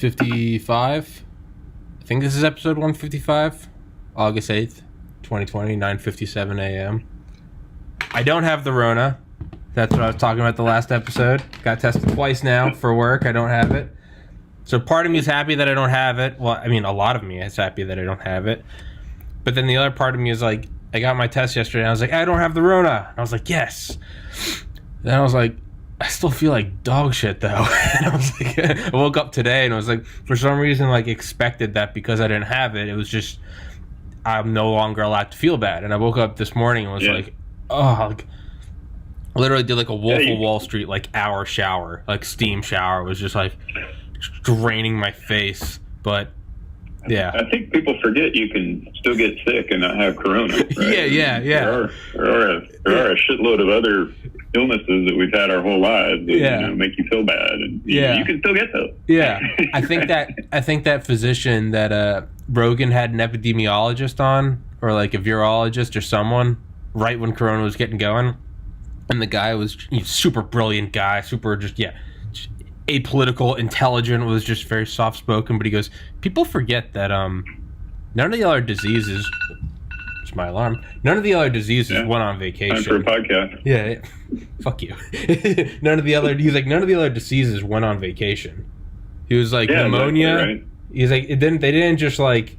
155. I think this is episode 155. August 8th, 2020, 9:57 a.m. I don't have the Rona. That's what I was talking about the last episode. Got tested twice now for work. I don't have it. So part of me is happy that I don't have it. Well, I mean, a lot of me is happy that I don't have it. But then the other part of me is like, I got my test yesterday and I was like, I don't have the Rona. And I was like, yes. Then I was like, I still feel like dog shit though. And I was like, I woke up today and I was like, for some reason, like expected that because I didn't have it, it was just, I'm no longer allowed to feel bad. And I woke up this morning and was like, oh, like, literally did like a Wolf of Wall Street, like hour shower, like steam shower. It was just like draining my face. But yeah, I think people forget you can still get sick and not have corona. Right? Yeah. There are a shitload of other illnesses that we've had our whole lives that make you feel bad, and you can still get those. Yeah, I think that physician that Rogan had an epidemiologist on, or like a virologist or someone, right when corona was getting going, and the guy was super brilliant guy, super just apolitical, intelligent, was just very soft spoken, but he goes, people forget that none of the other diseases. It's my alarm. None of the other diseases went on vacation. Time for a podcast. Yeah. Fuck you. None of the other diseases went on vacation. He was like pneumonia. Exactly, right. He's like, they didn't just like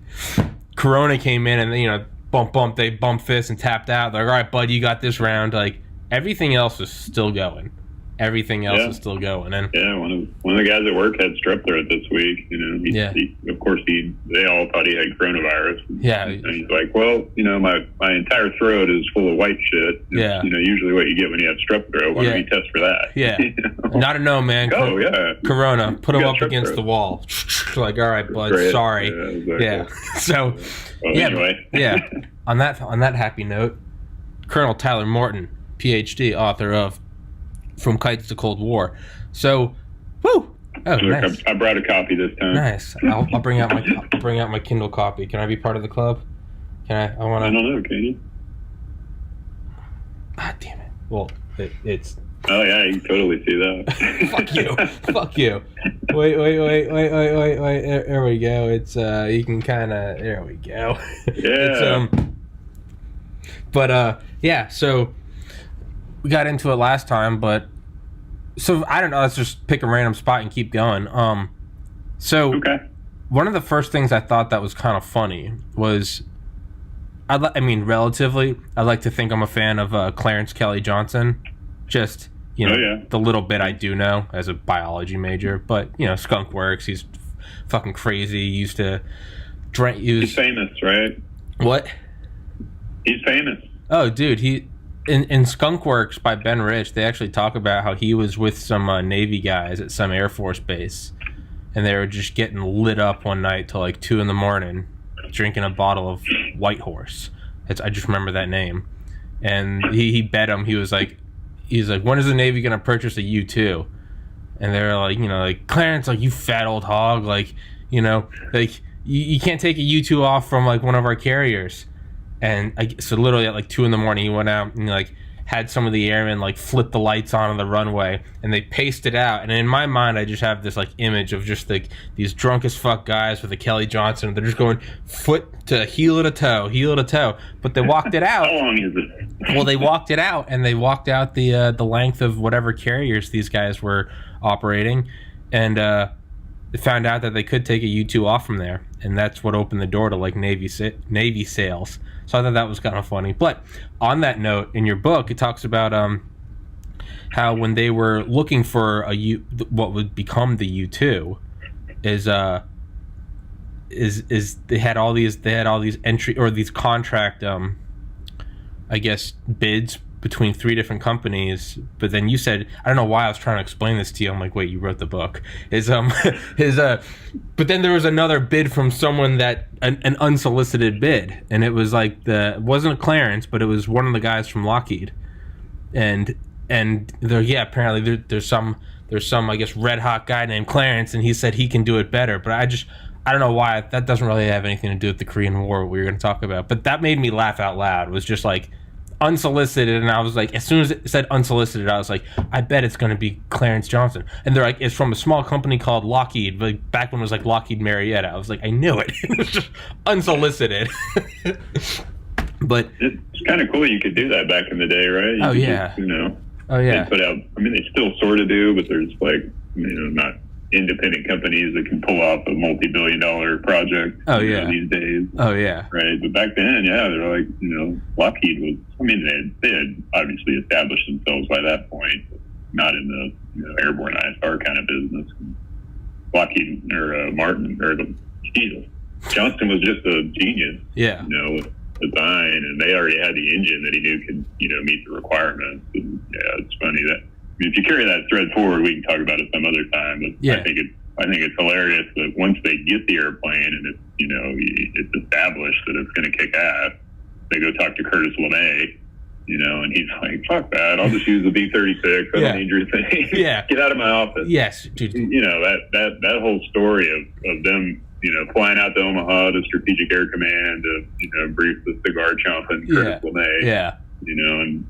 corona came in and they bumped fists and tapped out. They're like, all right, bud, you got this round. Like everything else is still going. Everything else is still going. And one of the guys at work had strep throat this week. Of course, they all thought he had coronavirus. Yeah. And he's like, well, my entire throat is full of white shit. It's, usually what you get when you have strep throat. Why don't you test for that? Yeah. Not a no, man. Corona. Put him up against the wall. Like, all right, bud. Great. Sorry. Yeah. Exactly. So, anyway. On that happy note, Colonel Tyler Morton, PhD, author of From Kites to Cold War. So, woo! Oh, nice. I brought a copy this time. Nice. I'll bring out my Kindle copy. Can I be part of the club? Can I? I don't know. Can you? Ah, damn it. Well, it's. Oh yeah, you can totally see that. Fuck you. Fuck you. Wait. There we go. It's you can kind of. There we go. Yeah. So we got into it last time, but so I don't know. Let's just pick a random spot and keep going. One of the first things I thought that was kind of funny was, relatively, I like to think I'm a fan of Clarence Kelly Johnson. Just the little bit I do know as a biology major, but Skunk Works. He's fucking crazy. He used to drink. He's famous, right? What? He's famous. Oh, dude, In Skunk Works by Ben Rich, they actually talk about how he was with some Navy guys at some Air Force base, and they were just getting lit up one night till like 2 a.m, drinking a bottle of White Horse. I just remember that name. And he bet him. He's like, when is the Navy gonna purchase a U-2? And they're like, Clarence, like, you fat old hog, like, you can't take a U-2 off from like one of our carriers. And so literally at like 2 a.m, he went out and like had some of the airmen like flip the lights on the runway, and they paced it out. And in my mind, I just have this like image of just like these drunk as fuck guys with a Kelly Johnson. They're just going foot to heel to toe. But they walked it out. How long is it? Well, they walked it out, and they walked out the length of whatever carriers these guys were operating, and they found out that they could take a U-2 off from there, and that's what opened the door to like Navy sales. So I thought that was kind of funny. But on that note, in your book, it talks about how when they were looking for what would become the U-2, is they had all these entry or these contract bids between 3 different companies. But then you said, I don't know why I was trying to explain this to you. I'm like, wait, you wrote the book. But then there was another bid from someone that an unsolicited bid, and it was like it wasn't Clarence, but it was one of the guys from Lockheed, and apparently there's some I guess red hot guy named Clarence, and he said he can do it better. But I don't know why. That doesn't really have anything to do with the Korean War, what we were going to talk about. But that made me laugh out loud. It was just like, unsolicited, and I was like, as soon as it said unsolicited, I was like, I bet it's going to be Clarence Johnson. And they're like, it's from a small company called Lockheed, like back when it was like Lockheed Marietta. I was like, I knew it. It was just unsolicited. But it's kind of cool you could do that back in the day, right? Oh yeah. Just, you know. Oh yeah. They put out. I mean, they still sort of do, but there's like, you know, not independent companies that can pull off a multi-billion-dollar project. Oh yeah. These days. Oh yeah. Right, but back then, yeah, they're like, you know, Lockheed was. I mean, they had obviously established themselves by that point, but not in the, you know, airborne ISR kind of business. Lockheed or Martin or Johnston was just a genius. Yeah. You know, with design, and they already had the engine that he knew could, you know, meet the requirements. And yeah, it's funny that. I mean, if you carry that thread forward, we can talk about it some other time. But yeah. I think it's hilarious that once they get the airplane and it's, you know, it's established that it's going to kick ass, they go talk to Curtis LeMay, you know, and he's like, fuck that, I'll just use the B-36. I don't need your thing. Yeah. Get out of my office. Yes, dude. You know, that whole story of them, you know, flying out to Omaha to Strategic Air Command to, you know, brief the cigar chomping Curtis LeMay. Yeah. You know, and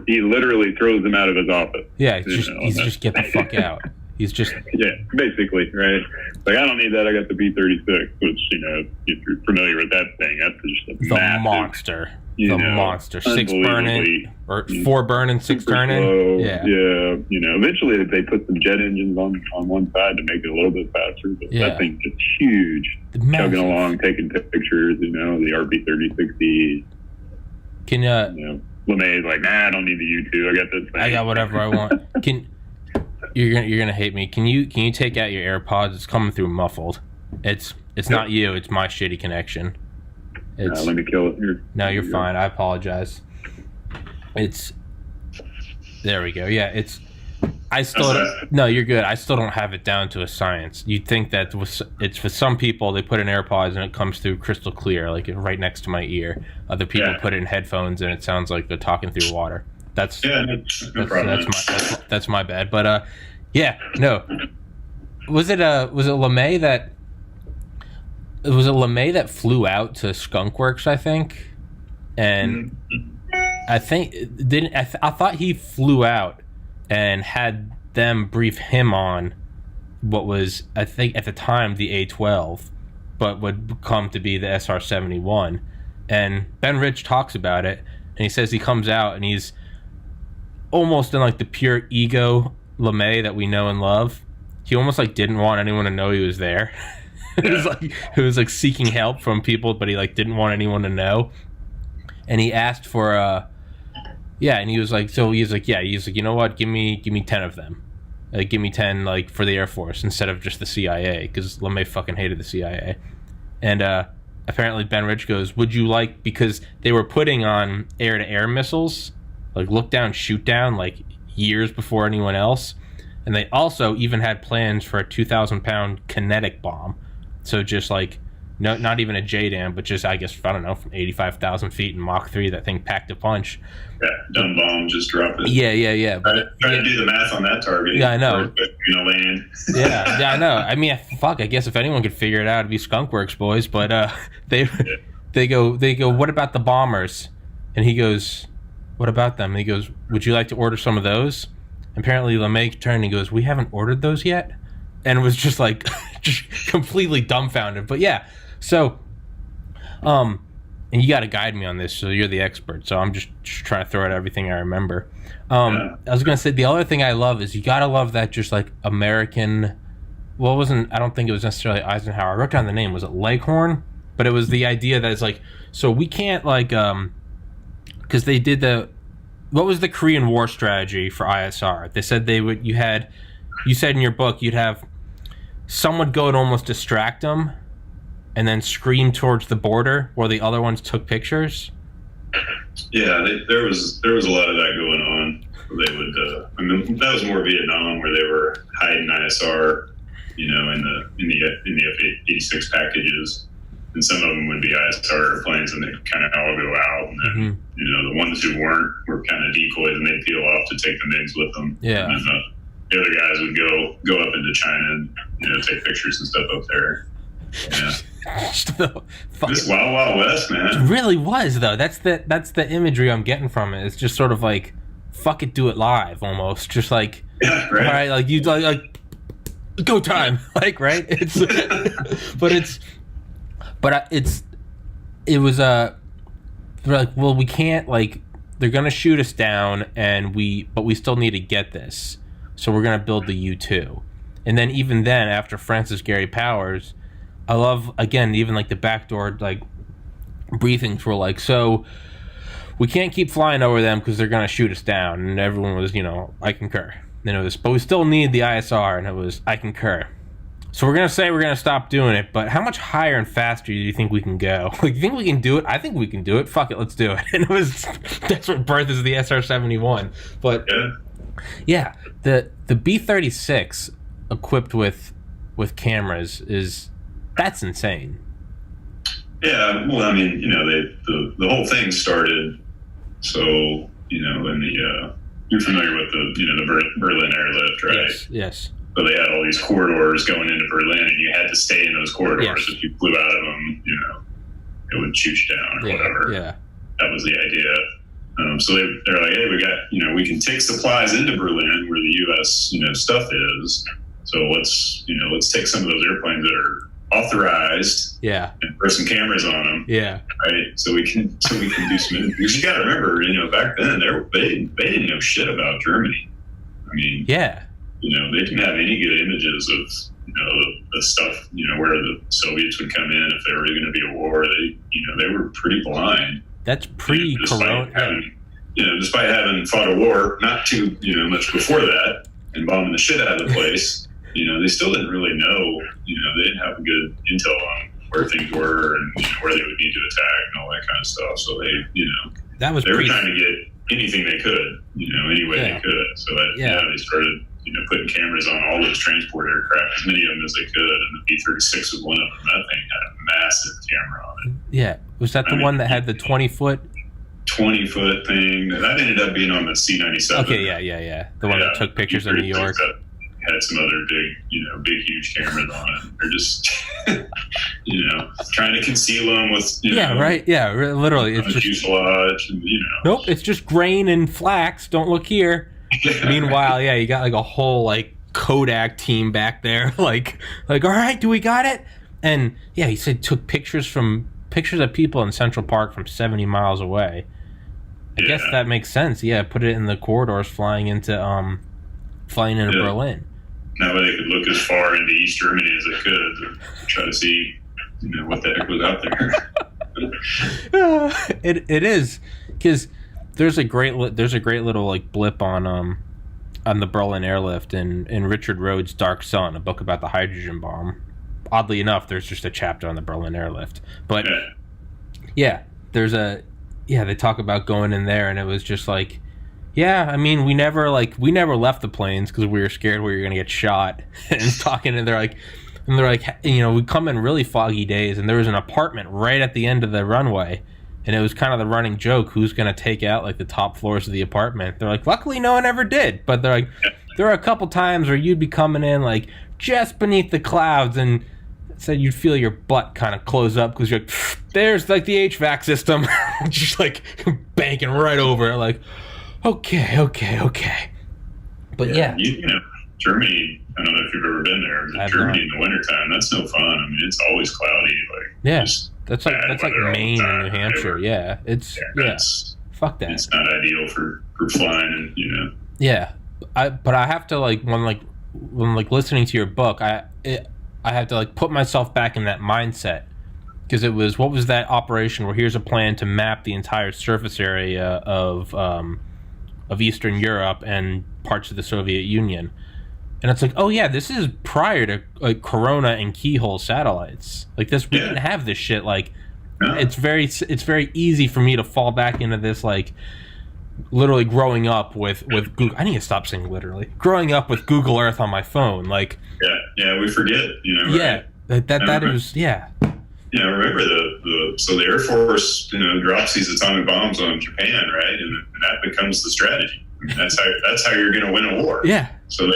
he literally throws them out of his office. Yeah, he's just get the fuck out. He's just basically, right? Like, I don't need that. I got the B-36, which, you know, if you're familiar with that thing, that's just a massive, monster. The monster. 6 burning or 4 burning, 6 turning. Slow. Yeah. You know, eventually they put some jet engines on one side to make it a little bit faster, but that thing's just huge. Chugging along, taking pictures. You know, the RP-3060. Can you know, LeMay's like, nah, I don't need the U2. I got this thing. I got whatever I want. You're gonna hate me. Can you take out your AirPods? It's coming through muffled. It's not you. It's my shitty connection. Let me kill it here. No, you're fine. I apologize. There we go. Yeah, no, you're good. I still don't have it down to a science. You'd think that it's for some people, they put in AirPods and it comes through crystal clear, like right next to my ear. Other people put it in headphones and it sounds like they're talking through water. That's my bad. But was it LeMay that flew out to Skunk Works, I think, and I thought he flew out and had them brief him on what was, I think at the time, the A-12, but would come to be the SR-71. And Ben Rich talks about it, and he says he comes out and he's almost in like the pure ego LeMay that we know and love. He almost like didn't want anyone to know he was there. It was like seeking help from people, but he like didn't want anyone to know. And he asked for and he was like, you know what, give me 10 of them. Give me 10 like for the Air Force instead of just the CIA, because LeMay fucking hated the CIA. And apparently Ben Rich goes, would you like, because they were putting on air-to-air missiles, like look down, shoot down, like years before anyone else. And they also even had plans for a 2,000-pound kinetic bomb. So just like, no, not even a JDAM, but just, I guess, I don't know, from 85,000 feet in Mach 3, that thing packed a punch. Yeah, dumb bomb, just drop it. Yeah. Try to do the math on that target. Yeah, I know. Land. yeah, I know. I mean, I guess if anyone could figure it out, it'd be Skunk Works boys. But they go, what about the bombers? And he goes, what about them? And he goes, would you like to order some of those? Apparently LeMay turned and he goes, we haven't ordered those yet? And it was just like, just completely dumbfounded. But yeah, so, and you got to guide me on this, so you're the expert. So I'm just trying to throw out everything I remember. I was going to say, the other thing I love is you got to love that just like American, well, I don't think it was necessarily Eisenhower. I wrote down the name. Was it Leghorn? But it was the idea that it's like, so we can't like, because they did what was the Korean War strategy for ISR? They said you said in your book, you'd have someone go and almost distract them and then scream towards the border while the other ones took pictures. Yeah, there was a lot of that going on. They would, that was more Vietnam, where they were hiding ISR, you know, in the F-86 packages. And some of them would be ISR airplanes, and they kind of all go out. And then, you know, the ones who weren't were kind of decoys, and they'd peel off to take the MiGs with them. Yeah. And the other guys would go up into China and, you know, take pictures and stuff up there. Yeah. Just the fucking, This Wild Wild West, it man. really was, though. That's the imagery I'm getting from it. It's just sort of like, fuck it, do it live, almost. Just like, Yeah, right. all right, like you like go time, like, right? It's, it was they're like, well, we can't, like, they're gonna shoot us down, but we still need to get this, so we're gonna build the U-2. And then even then, after Francis Gary Powers, I love, again, even like the backdoor like briefings were like, so we can't keep flying over them because they're gonna shoot us down, and everyone was, I concur. Then it was, but we still need the ISR, and it was, I concur. So we're gonna stop doing it, but how much higher and faster do you think we can go? Like, you think we can do it? I think we can do it. Fuck it, let's do it. And that's what birthed the SR-71. But yeah, the B-36 equipped with cameras that's insane. Yeah, well, I mean, the whole thing started. So in the you're familiar with the Berlin airlift, right? Yes. So they had all these corridors going into Berlin, and you had to stay in those corridors. Yes. If you flew out of them, it would shoot you down or whatever. Yeah. That was the idea. So they're like, hey, we got, we can take supplies into Berlin where the U.S. stuff is. So let's take some of those airplanes that are authorized. Yeah. And put some cameras on them. Yeah. Right. So we can do some, because you got to remember, back then they didn't know shit about Germany. I mean, yeah. They didn't have any good images of, the stuff, where the Soviets would come in if there were going to be a war. They were pretty blind. That's pre-Corona. Despite having fought a war not too, much before that and bombing the shit out of the place, they still didn't really know, they didn't have good intel on where things were and where they would need to attack and all that kind of stuff. So they were trying to get anything they could, any way they could. So they started, putting cameras on all those transport aircraft, as many of them as they could, and the B-36 was one of them. That thing had a massive camera on it. Yeah. Was that the one that had the 20-foot? 20-foot thing. That ended up being on the C-97. Okay, yeah. The one that took pictures of New York. Had some other big, huge cameras on it. They're just, trying to conceal them with, right. Yeah, literally. It's just fuselage and, Nope, it's just grain and flax. Don't look here. Meanwhile, you got like a whole like Kodak team back there. like, all right, do we got it? And yeah, he said took pictures of people in Central Park from 70 miles away. I guess that makes sense. Yeah, put it in the corridors flying into Berlin. That way they could look as far into East Germany as they could to try to see, what the heck was out there. It is, because there's a great little like blip on the Berlin airlift in Richard Rhodes' Dark Sun, a book about the hydrogen bomb. Oddly enough, there's just a chapter on the Berlin airlift. But they talk about going in there, and it was just like, yeah, I mean, we never left the planes because we were scared we were gonna get shot. And talking, and they're like, we come in really foggy days, and there was an apartment right at the end of the runway, and it was kind of the running joke, who's gonna take out like the top floors of the apartment. They're like, luckily no one ever did, but they're like, there were a couple times where you'd be coming in like just beneath the clouds, and said you'd feel your butt kind of close up because you're like, there's like the HVAC system, just like banking right over it, like. Okay. But Germany, I don't know if you've ever been there, but Germany in the wintertime, that's no fun. I mean, it's always cloudy. That's like Maine and New Hampshire. Yeah, it's fuck that. It's not ideal for flying, and Yeah, but I have to when listening to your book, I have to like put myself back in that mindset, because it was, what was that operation where here's a plan to map the entire surface area of Eastern Europe and parts of the Soviet Union, and it's like, oh yeah, this is prior to like Corona and keyhole satellites. Like this, we didn't have this shit. Like, it's very easy for me to fall back into this, like, literally growing up with Google. I need to stop saying literally. Growing up with Google Earth on my phone, like. Yeah, we forget. Right? Yeah, that is. Yeah. Remember so the Air Force, drops these atomic bombs on Japan, right? And that becomes the strategy. I mean, that's how you're going to win a war. Yeah. So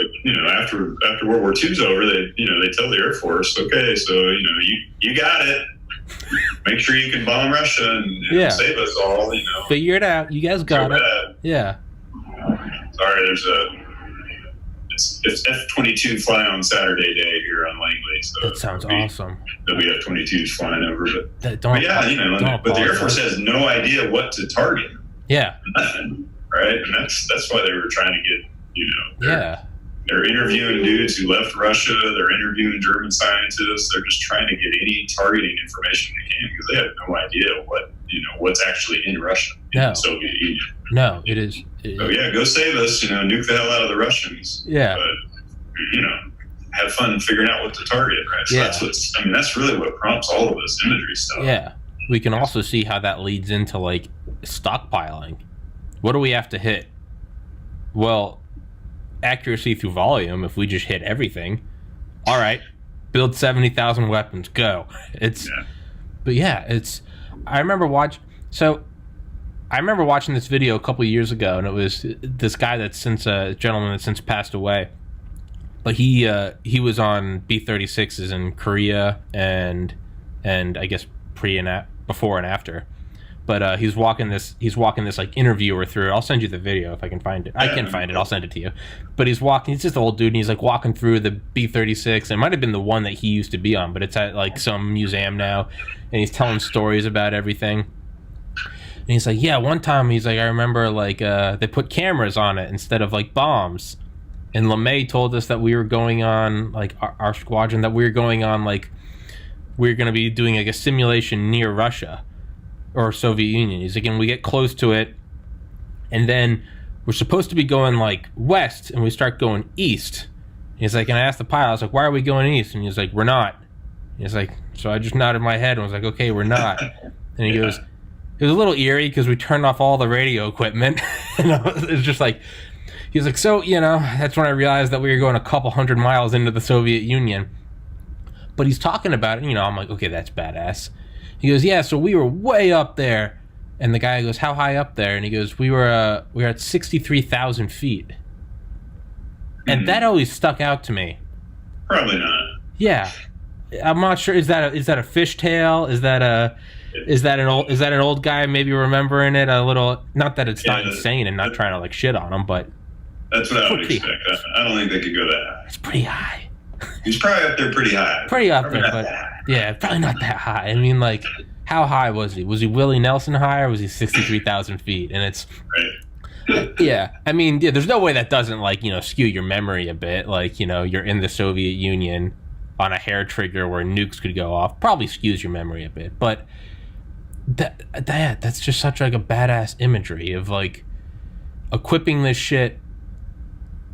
after World War II's over, they tell the Air Force, okay, so you got it. Make sure you can bomb Russia and save us all. Figure it out. You guys got it. Yeah. Sorry, it's F-22 fly on Saturday day here on Langley. So that sounds awesome. There'll be F-22s flying over, but the Air Force has no idea what to target. Yeah. Nothing, right? And that's why they were trying to get, they're interviewing dudes who left Russia. They're interviewing German scientists. They're just trying to get any targeting information they can because they have no idea what's actually in Russia, in the Soviet Union. No, it is. So go save us. Nuke the hell out of the Russians. Yeah. But have fun figuring out what to target, right? So that's really what prompts all of this imagery stuff. Yeah. We can also see how that leads into like stockpiling. What do we have to hit? Well, accuracy through volume. If we just hit everything, all right, build 70,000 weapons, go. But I remember watching this video a couple of years ago, and it was this guy a gentleman that's since passed away. But he was on B-36s in Korea and I guess before and after. But he's walking this like interviewer through. I'll send you the video if I can find it. I can find it. I'll send it to you. But he's just an old dude, and he's like walking through the B-36. It might have been the one that he used to be on, but it's at like some museum now. And he's telling stories about everything. And he's like, yeah, one time he's like, I remember like they put cameras on it instead of like bombs. And LeMay told us that we were going on like our squadron that we were going on like we're going to be doing like a simulation near Russia. Or Soviet Union. He's like, and we get close to it, and then we're supposed to be going like west, and we start going east. He's like, and I asked the pilot, I was like, why are we going east? And he's like, we're not. He's like, so I just nodded my head and was like, okay, we're not. And he goes, it was a little eerie because we turned off all the radio equipment. And it was just like, he was like, so that's when I realized that we were going a couple 100 miles into the Soviet Union. But he's talking about it, I'm like, okay, that's badass. He goes, yeah, so we were way up there. And the guy goes, how high up there? And he goes, we were at 63,000 feet. And that always stuck out to me. Probably not. Yeah. I'm not sure. Is that a fishtail? Is that an old guy maybe remembering it a little? Not that it's not insane and not trying to like shit on him, but that's what I would expect. I don't think they could go that high. It's pretty high. He's probably up there pretty high. Probably probably not that high. I mean, like, how high was he? Was he Willie Nelson high, or was he 63,000 feet? And it's right. I mean, there's no way that doesn't like skew your memory a bit. Like you're in the Soviet Union on a hair trigger where nukes could go off. Probably skews your memory a bit, but that's just such like a badass imagery of like equipping this shit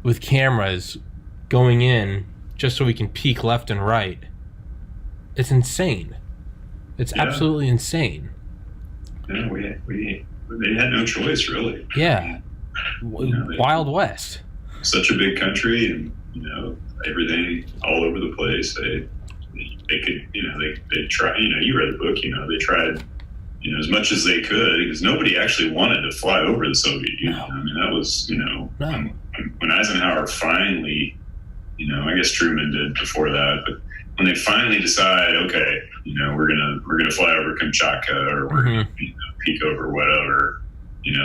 with cameras going in just so we can peek left and right. It's insane. It's absolutely insane. Yeah, they had no choice, really. Yeah. Wild West. Such a big country, and everything all over the place. They could, they try. You read the book. They tried, as much as they could, because nobody actually wanted to fly over the Soviet Union. No. I mean, that was, when Eisenhower finally, I guess Truman did before that, but when they finally decide, okay, we're gonna fly over Kamchatka, or we're gonna peek over whatever.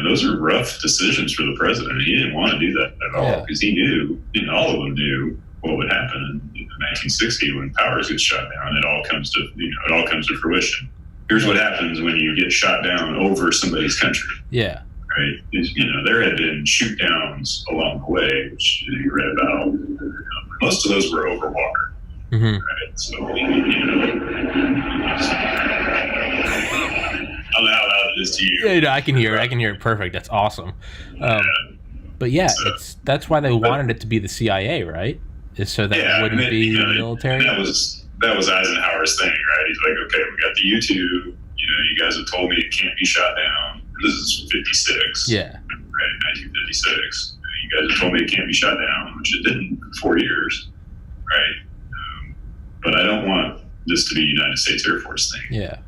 Those are rough decisions for the president. He didn't want to do that at all because he knew, all of them knew what would happen in 1960 when Powers gets shot down. It all comes to fruition. Here's what happens when you get shot down over somebody's country. Yeah. Right. There had been shoot downs along the way, which you read about. Most of those were over water. Mm-hmm. Right. So, I don't know how loud it is to you. Yeah, I can hear it. I can hear it perfect. That's awesome. But that's why they wanted it to be the CIA, right? Is so that it wouldn't be the military. That was Eisenhower's thing, right? He's like, okay, we got the U-2. You guys have told me it can't be shot down. This is 56. Yeah. Right, 1956. You guys have told me it can't be shot down, which it didn't for 4 years, right? But I don't want this to be a United States Air Force thing. Yeah.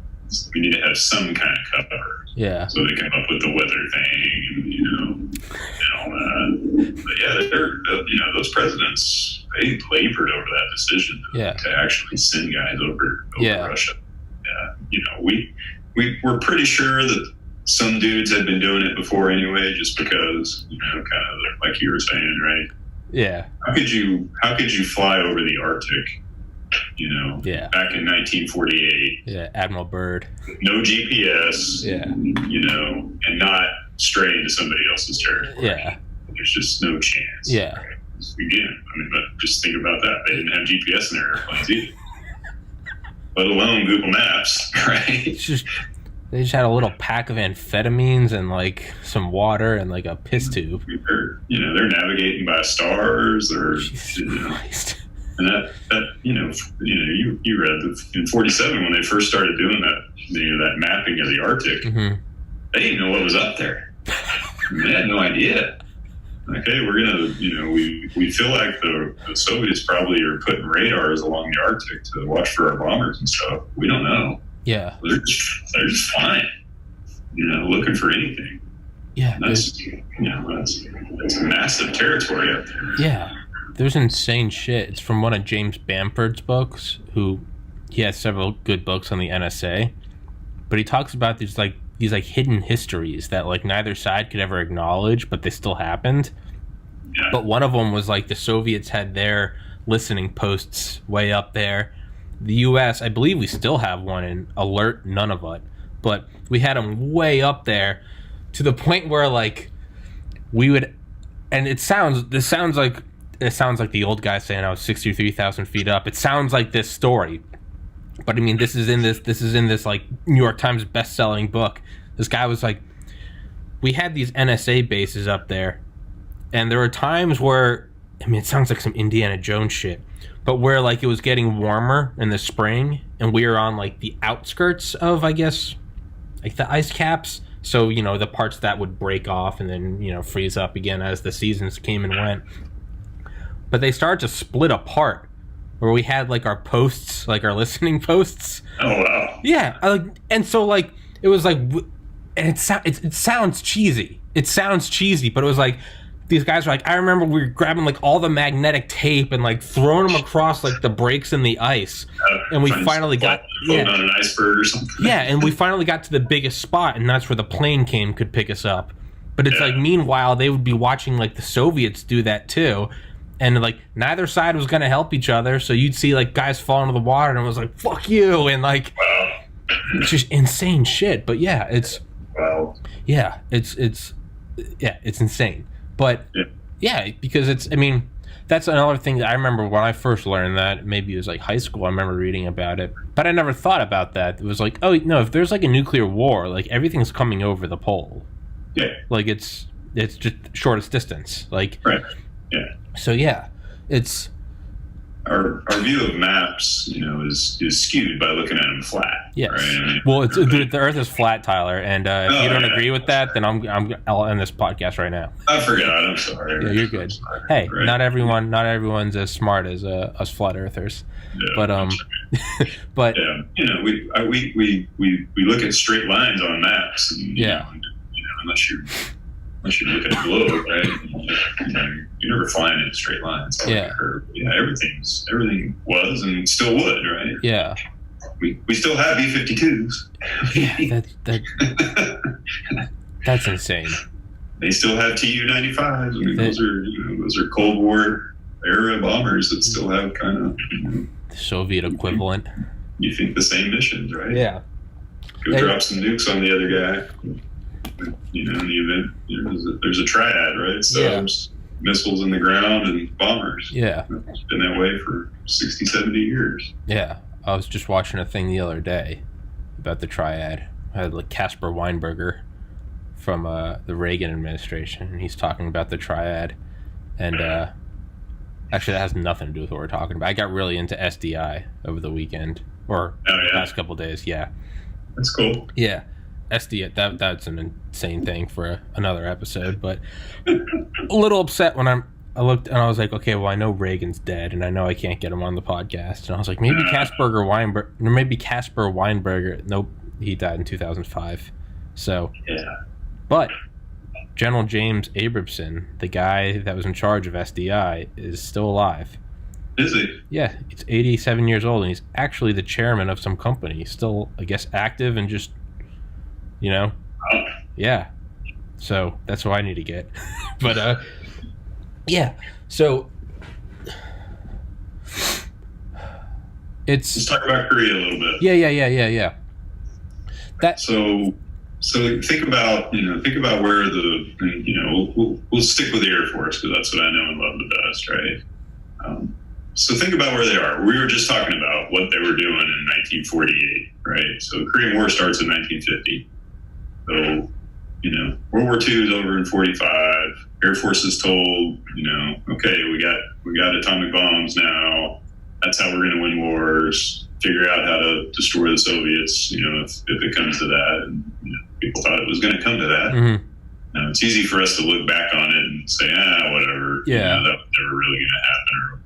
We need to have some kind of cover. Yeah. So they come up with the weather thing, and all that. yeah, those presidents, they labored over that decision to actually send guys over Russia. We were pretty sure that some dudes had been doing it before anyway, just because, kind of like you were saying, right? Yeah. How could you fly over the Arctic, back in 1948? Yeah, Admiral Byrd. No GPS. Yeah. And not stray into somebody else's territory. Yeah. There's just no chance. Yeah. Again, but just think about that. They didn't have GPS in their airplanes either. Let alone Google Maps, right? They just had a little pack of amphetamines and like some water and like a piss tube. They're navigating by stars, or Christ. And that you read that in '47 when they first started doing that, that mapping of the Arctic, they didn't know what was up there. They had no idea. Okay, we're gonna, we feel like the Soviets probably are putting radars along the Arctic to watch for our bombers and stuff. We don't know. Yeah, they're just flying, looking for anything. Yeah, that's a massive territory up there. Yeah, there's insane shit. It's from one of James Bamford's books. He has several good books on the NSA, but he talks about these hidden histories that like neither side could ever acknowledge, but they still happened. Yeah. But one of them was like the Soviets had their listening posts way up there. The U.S., I believe we still have one in Alert Nunavut, but we had them way up there to the point where like we would, and it sounds like the old guy saying I was 63,000 feet up. It sounds like this story, but I mean this is in this like New York Times best-selling book. This guy was like, we had these NSA bases up there, and there were times where, I mean, it sounds like some Indiana Jones shit, but where like it was getting warmer in the spring and we were on like the outskirts of, I guess, like the ice caps. So, the parts that would break off and then, freeze up again as the seasons came and went. But they started to split apart where we had like our posts, like our listening posts. Oh, wow. Yeah. And so like, it was like, and it sounds cheesy. It sounds cheesy, but it was like, these guys were like, I remember we were grabbing like all the magnetic tape and like throwing them across like the breaks in the ice, and we finally got on an iceberg or something. Yeah, and we finally got to the biggest spot, and that's where the plane could pick us up. But it's like, meanwhile, they would be watching like the Soviets do that too, and like neither side was gonna help each other, so you'd see like guys fall into the water, and it was like fuck you, and like it's just insane shit. But yeah, it's it's insane. But yeah, because that's another thing that I remember when I first learned that. Maybe it was like high school. I remember reading about it, but I never thought about that. It was like, oh no, if there's like a nuclear war, like everything's coming over the pole. Yeah, like it's just shortest distance. Like, right. Yeah. So yeah, it's our view of maps, is skewed by looking at them flat. Yes. Right? Well, the Earth is flat, Tyler, and if you don't agree with that, then I'll end this podcast right now. I forgot. I'm sorry. Yeah, you're good. Hey, right. Not everyone's as smart as us flat earthers. Yeah, but but yeah, we look at straight lines on maps. And, unless you look at the globe, right? You're never flying in a straight line. It's all like a curve. Yeah, everything was and still would, right? Yeah. We still have B-52s. Yeah, that's insane. They still have Tu-95s. I mean, those are Cold War era bombers that still have kind of the Soviet equivalent. You think the same missions, right? Yeah. Go drop some nukes on the other guy. In the event, there's a triad, right? So missiles in the ground and bombers. Yeah. It's been that way for 60, 70 years. Yeah. I was just watching a thing the other day about the triad. I had like Casper Weinberger from the Reagan administration, and he's talking about the triad. And actually, that has nothing to do with what we're talking about. I got really into SDI over the weekend, or the past couple days. Yeah. That's cool. Yeah. SDI, that's an insane thing for another episode, but a little upset when I looked and I was like, okay, well, I know Reagan's dead and I know I can't get him on the podcast, and I was like, maybe Casper Weinberger. Nope, he died in 2005. So but General James Abrahamson, the guy that was in charge of SDI, is still alive. Is he? Yeah, he's 87 years old, and he's actually the chairman of some company. He's still, I guess, active and just, yeah. So that's what I need to get. But, yeah. So let's talk about Korea a little bit. Yeah. So think about where we'll stick with the Air Force because that's what I know and love the best, right? So think about where they are. We were just talking about what they were doing in 1948, right? So the Korean War starts in 1950. So, World War II is over in 45. Air Force is told, okay, we got atomic bombs now. That's how we're going to win wars. Figure out how to destroy the Soviets, if it comes to that. And people thought it was going to come to that. Mm-hmm. Now, it's easy for us to look back on it and say, whatever. Yeah. That was never really going to happen, or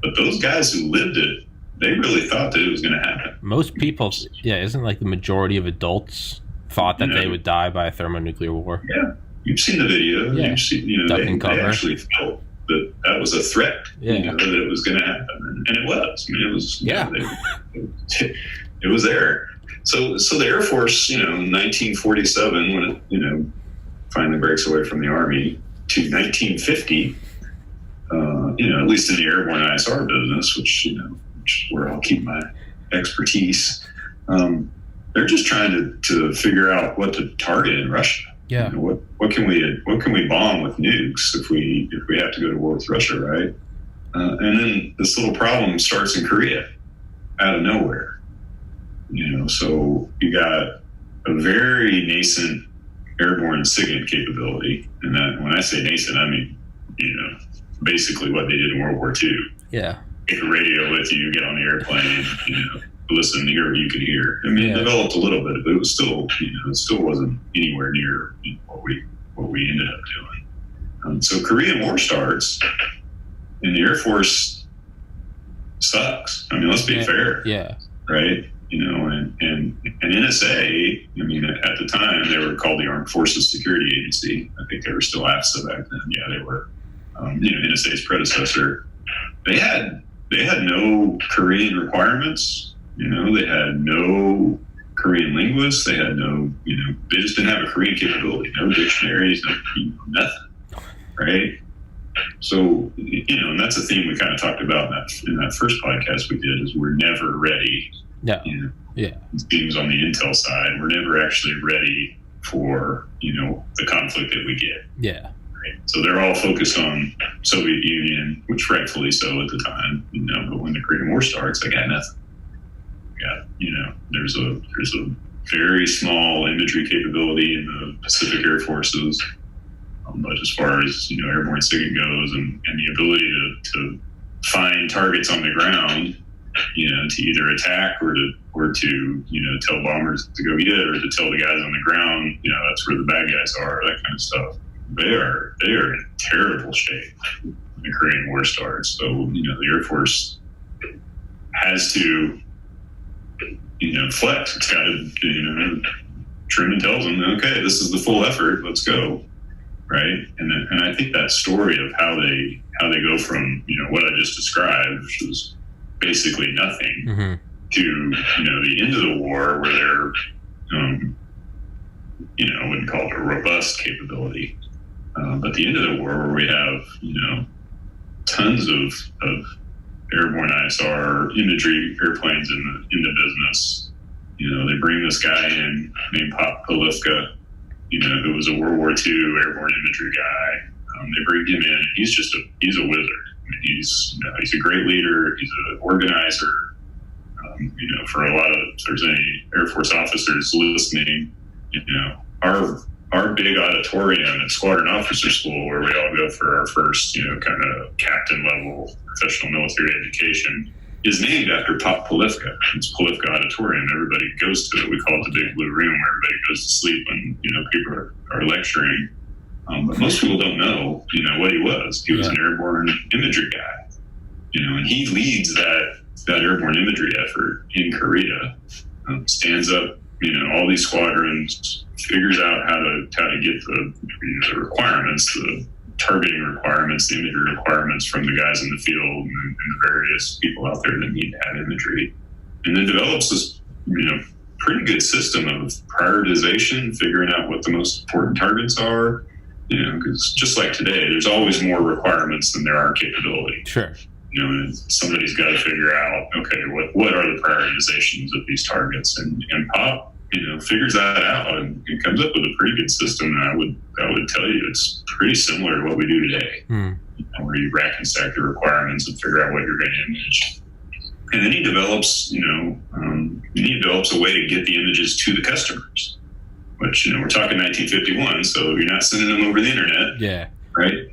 But those guys who lived it, they really thought that it was going to happen. Most people, isn't like the majority of adults thought that they would die by a thermonuclear war. Yeah, you've seen the video. Yeah. You've seen, they actually felt that was a threat. Yeah. That it was going to happen, and it was. I mean, it was. Yeah. It was there. So the Air Force, in 1947, when it, finally breaks away from the Army, to 1950, at least in the airborne ISR business, which is where I'll keep my expertise. They're just trying to figure out what to target in Russia. Yeah. What can we bomb with nukes if we have to go to war with Russia, right? And then this little problem starts in Korea, out of nowhere. So you got a very nascent airborne SIGINT capability, and that when I say nascent, I mean basically what they did in World War II. Yeah. Take a radio with you, get on the airplane, listen, hear what you could hear. I mean, it developed a little bit, but it was still, it still wasn't anywhere near what we ended up doing. So Korean War starts, and the Air Force sucks. I mean, let's be fair. Yeah. Right? And NSA, I mean, at the time, they were called the Armed Forces Security Agency. I think they were still AFSA back then. Yeah, they were. NSA's predecessor. They had no Korean requirements. They had no Korean linguists. They had no, they just didn't have a Korean capability. No dictionaries, nothing. Right? So, and that's a theme we kind of talked about in that first podcast we did, is we're never ready. No. Yeah. Teams on the intel side, we're never actually ready for, the conflict that we get. Yeah. Right? So they're all focused on Soviet Union, which rightfully so at the time, but when the Korean War starts, they got nothing. There's a very small imagery capability in the Pacific Air Forces, but as far as airborne SIGINT goes, and the ability to find targets on the ground, to either attack or to tell bombers to go get it, or to tell the guys on the ground, that's where the bad guys are, that kind of stuff. They are in terrible shape when the Korean War starts. So the Air Force has to flex. It's got to Truman tells them, okay, this is the full effort, let's go, right? And I think that story of how they go from what I just described, which was basically nothing, mm-hmm. to the end of the war, where they're I wouldn't call it a robust capability, but the end of the war, where we have tons of airborne ISR imagery airplanes in the business. They bring this guy in named Pop Polifka, who was a World War II airborne imagery guy. They bring him in. He's a wizard. I mean, he's a great leader. He's an organizer. For a lot of, if there's any Air Force officers listening, our big auditorium at Squadron Officer School, where we all go for our first, kind of captain level professional military education, is named after Pop Polifka. It's Polifka Auditorium. Everybody goes to it. We call it the Big Blue Room, where everybody goes to sleep when people are lecturing. But most people don't know, what he was. He was an airborne imagery guy, and he leads that airborne imagery effort in Korea. Stands up, all these squadrons, figures out how to get the requirements, the targeting requirements, the imagery requirements from the guys in the field and the various people out there that need that imagery, and then develops this pretty good system of prioritization, figuring out what the most important targets are. Because just like today, there's always more requirements than there are capability. Sure. And somebody's got to figure out, okay, what are the prioritizations of these targets, and POP, figures that out and comes up with a pretty good system. And I would tell you it's pretty similar to what we do today, where you rack and stack the requirements and figure out what you're going to image. And then he develops, a way to get the images to the customers, which, we're talking 1951, so you're not sending them over the internet. Yeah. Right.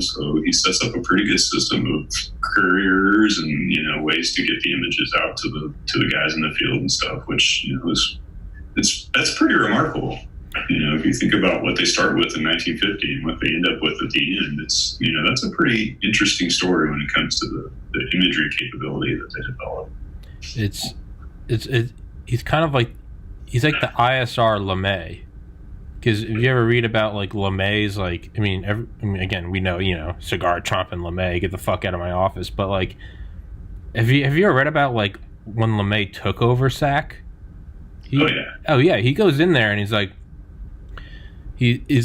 So he sets up a pretty good system of couriers and, ways to get the images out to the guys in the field and stuff, which, that's pretty remarkable. If you think about what they start with in 1950 and what they end up with at the end, it's, that's a pretty interesting story when it comes to the imagery capability that they develop. He's kind of like, he's like the ISR LeMay. Because if you ever read about like LeMay's, like, again, we know, cigar Trump and LeMay, get the fuck out of my office. But like, have you ever read about like when LeMay took over SAC? He goes in there and he's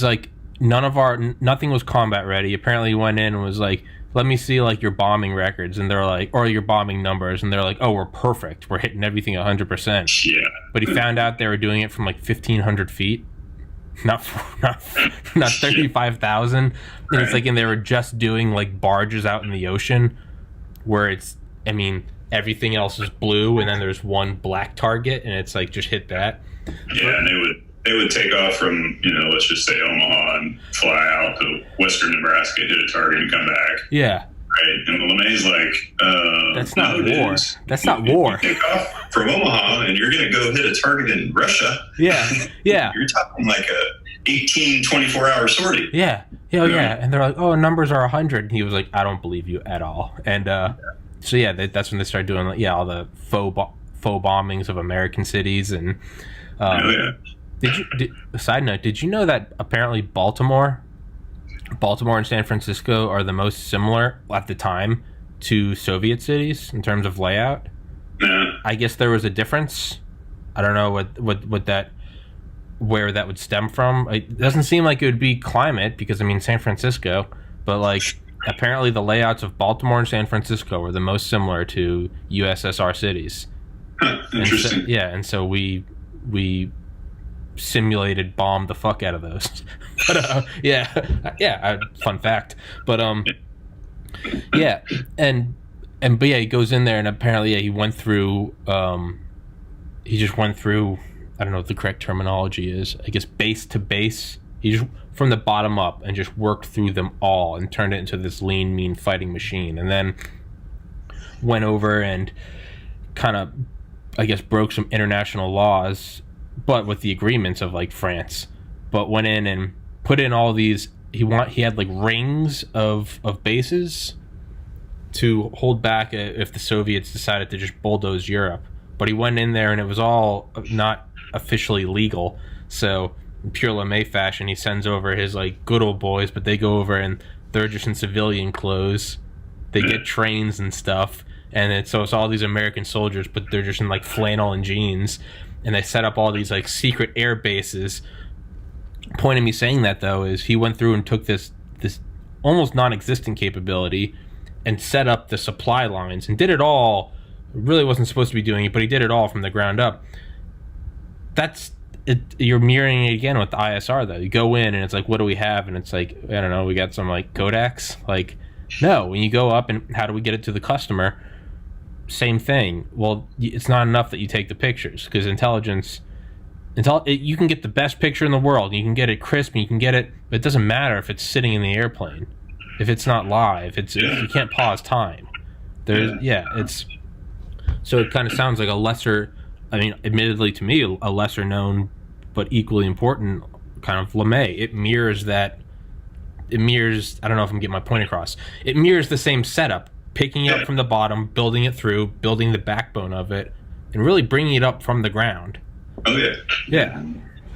like, nothing was combat ready. Apparently he went in and was like, let me see like your bombing records, and they're like, or your bombing numbers, and they're like, oh, we're perfect, we're hitting everything 100%. Yeah. But he found out they were doing it from like 1,500 feet. Not 35,000, and right. It's like, and they were just doing like barges out in the ocean, where it's, everything else is blue, and then there's one black target, and it's like, just hit that. Yeah, and they would take off from let's just say Omaha and fly out to western Nebraska, hit a target, and come back. Yeah. Right, and LeMay's like, that's not war. That's not war. You take off from Omaha and you're going to go hit a target in Russia. Yeah, yeah. You're talking like a 24-hour sortie. Yeah, yeah. And they're like, oh, numbers are 100. And he was like, I don't believe you at all. And so yeah, that's when they started doing all the faux bombings of American cities. And side note, did you know that apparently Baltimore and San Francisco are the most similar at the time to Soviet cities in terms of layout? Yeah. I guess there was a difference. I don't know where that would stem from. It doesn't seem like it would be climate, because San Francisco, but like apparently the layouts of Baltimore and San Francisco were the most similar to USSR cities. Huh, interesting. And so we simulated bombed the fuck out of those. But fun fact. But he goes in there, and apparently he went through he just went through, I don't know what the correct terminology is, I guess base to base. He just from the bottom up and just worked through them all and turned it into this lean, mean fighting machine, and then went over and kind of, I guess, broke some international laws, but with the agreements of like France, but went in and put in all these, he had like rings of bases to hold back if the Soviets decided to just bulldoze Europe. But he went in there and it was all not officially legal. So in pure LeMay fashion, he sends over his like good old boys, but they go over and they're just in civilian clothes. They get trains and stuff. And it's all these American soldiers, but they're just in like flannel and jeans. And they set up all these like secret air bases. Point of me saying that, though, is he went through and took this almost non-existent capability and set up the supply lines and did it all. Really wasn't supposed to be doing it, but he did it all from the ground up. That's it. You're mirroring it again with the ISR, though. You go in and it's like, what do we have? And it's like, I don't know, we got some like Kodaks. Like, no, when you go up and how do we get it to the customer? Same thing. Well, it's not enough that you take the pictures, because you can get the best picture in the world, you can get it crisp, and you can get it, but it doesn't matter if it's sitting in the airplane, if it's not live. You can't pause time. So it kind of sounds like a lesser, admittedly to me, a lesser known but equally important kind of LeMay. It mirrors, I don't know if I'm getting my point across. It mirrors the same setup, picking it up from the bottom, building it through, building the backbone of it, and really bringing it up from the ground. Oh, yeah. Yeah.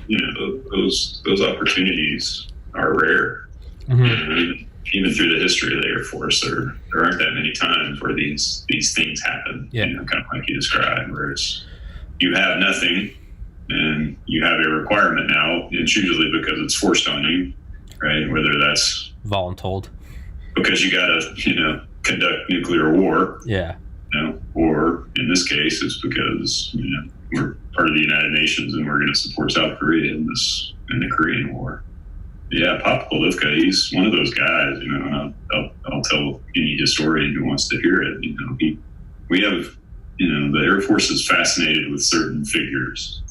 those opportunities are rare. Mm-hmm. Even through the history of the Air Force, there aren't that many times where these things happen. Yeah. Kind of like you described, where you have nothing and you have a requirement now. It's usually because it's forced on you, right? Whether that's voluntold, because you got to conduct nuclear war, or in this case, it's because we're part of the United Nations and we're going to support South Korea in the Korean War. Yeah, Pop Polivka, he's one of those guys, and I'll tell any historian who wants to hear it, we have, the Air Force is fascinated with certain figures,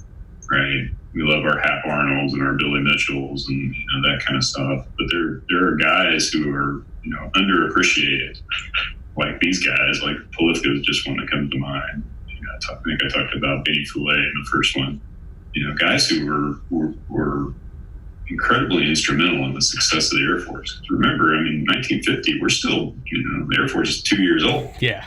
right? We love our Hap Arnolds and our Billy Mitchells and, that kind of stuff. But there are guys who are, underappreciated, like these guys, like Polivka is just one that comes to mind. I think I talked about Benny Foulet in the first one. Guys who were incredibly instrumental in the success of the Air Force. Remember, 1950, we're still, the Air Force is 2 years old. Yeah.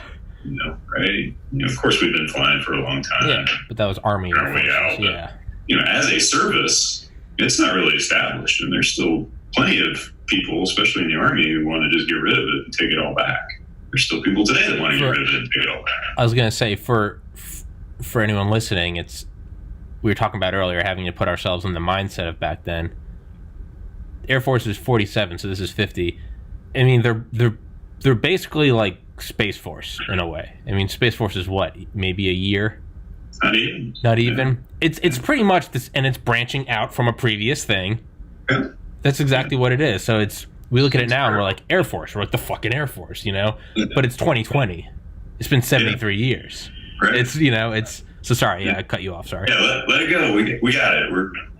Right? Of course, we've been flying for a long time. Yeah, but that was Army. Our way out. Yeah. But, as a service, it's not really established, and there's still plenty of people, especially in the Army, who want to just get rid of it and take it all back. There's still people today that want to get rid of it and take it all back. I was going to say, for anyone listening, we were talking about earlier having to put ourselves in the mindset of back then. Air Force is 47, so this is 50. They're basically like Space Force in a way. Space Force is what, maybe a year? Not even. Yeah. It's pretty much this, and it's branching out from a previous thing. Yeah. That's exactly what it is. So we look at it now and we're like, Air Force. We're like the fucking Air Force, But it's 2020. It's been 73 years. Right. So sorry. Yeah, I cut you off. Sorry. Yeah, let it go. We got it.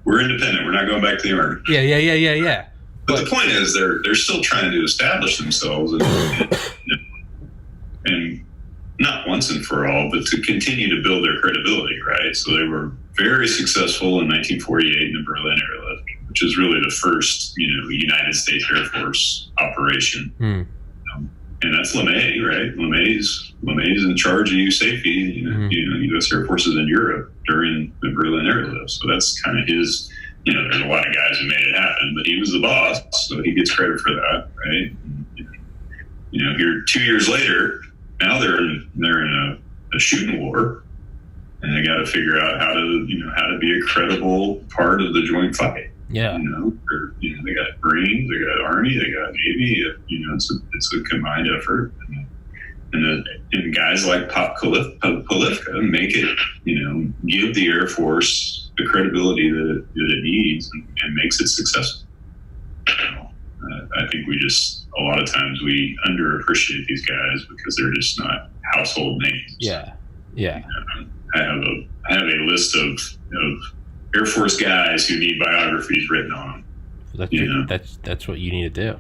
We're independent. We're not going back to the Army. Yeah. But the point is, they're still trying to establish themselves, and not once and for all, but to continue to build their credibility, right? So they were very successful in 1948 in the Berlin Airlift, which is really the first, United States Air Force operation. And that's LeMay, right? LeMay's in charge of USAFE, U.S. Air Forces in Europe during the Berlin Airlift. So that's kind of his. There's a lot of guys who made it happen, but he was the boss, so he gets credit for that, right? Here 2 years later, now they're in a shooting war, and they got to figure out how to be a credible part of the joint fight. Yeah. They got Marines, they got Army, they got Navy. It's a combined effort, and guys like Pop Polivka make it, give the Air Force the credibility that it needs and makes it successful. I think a lot of times we underappreciate these guys because they're just not household names. Yeah. I have a list of Air Force guys who need biographies written on them. That's what you need to do.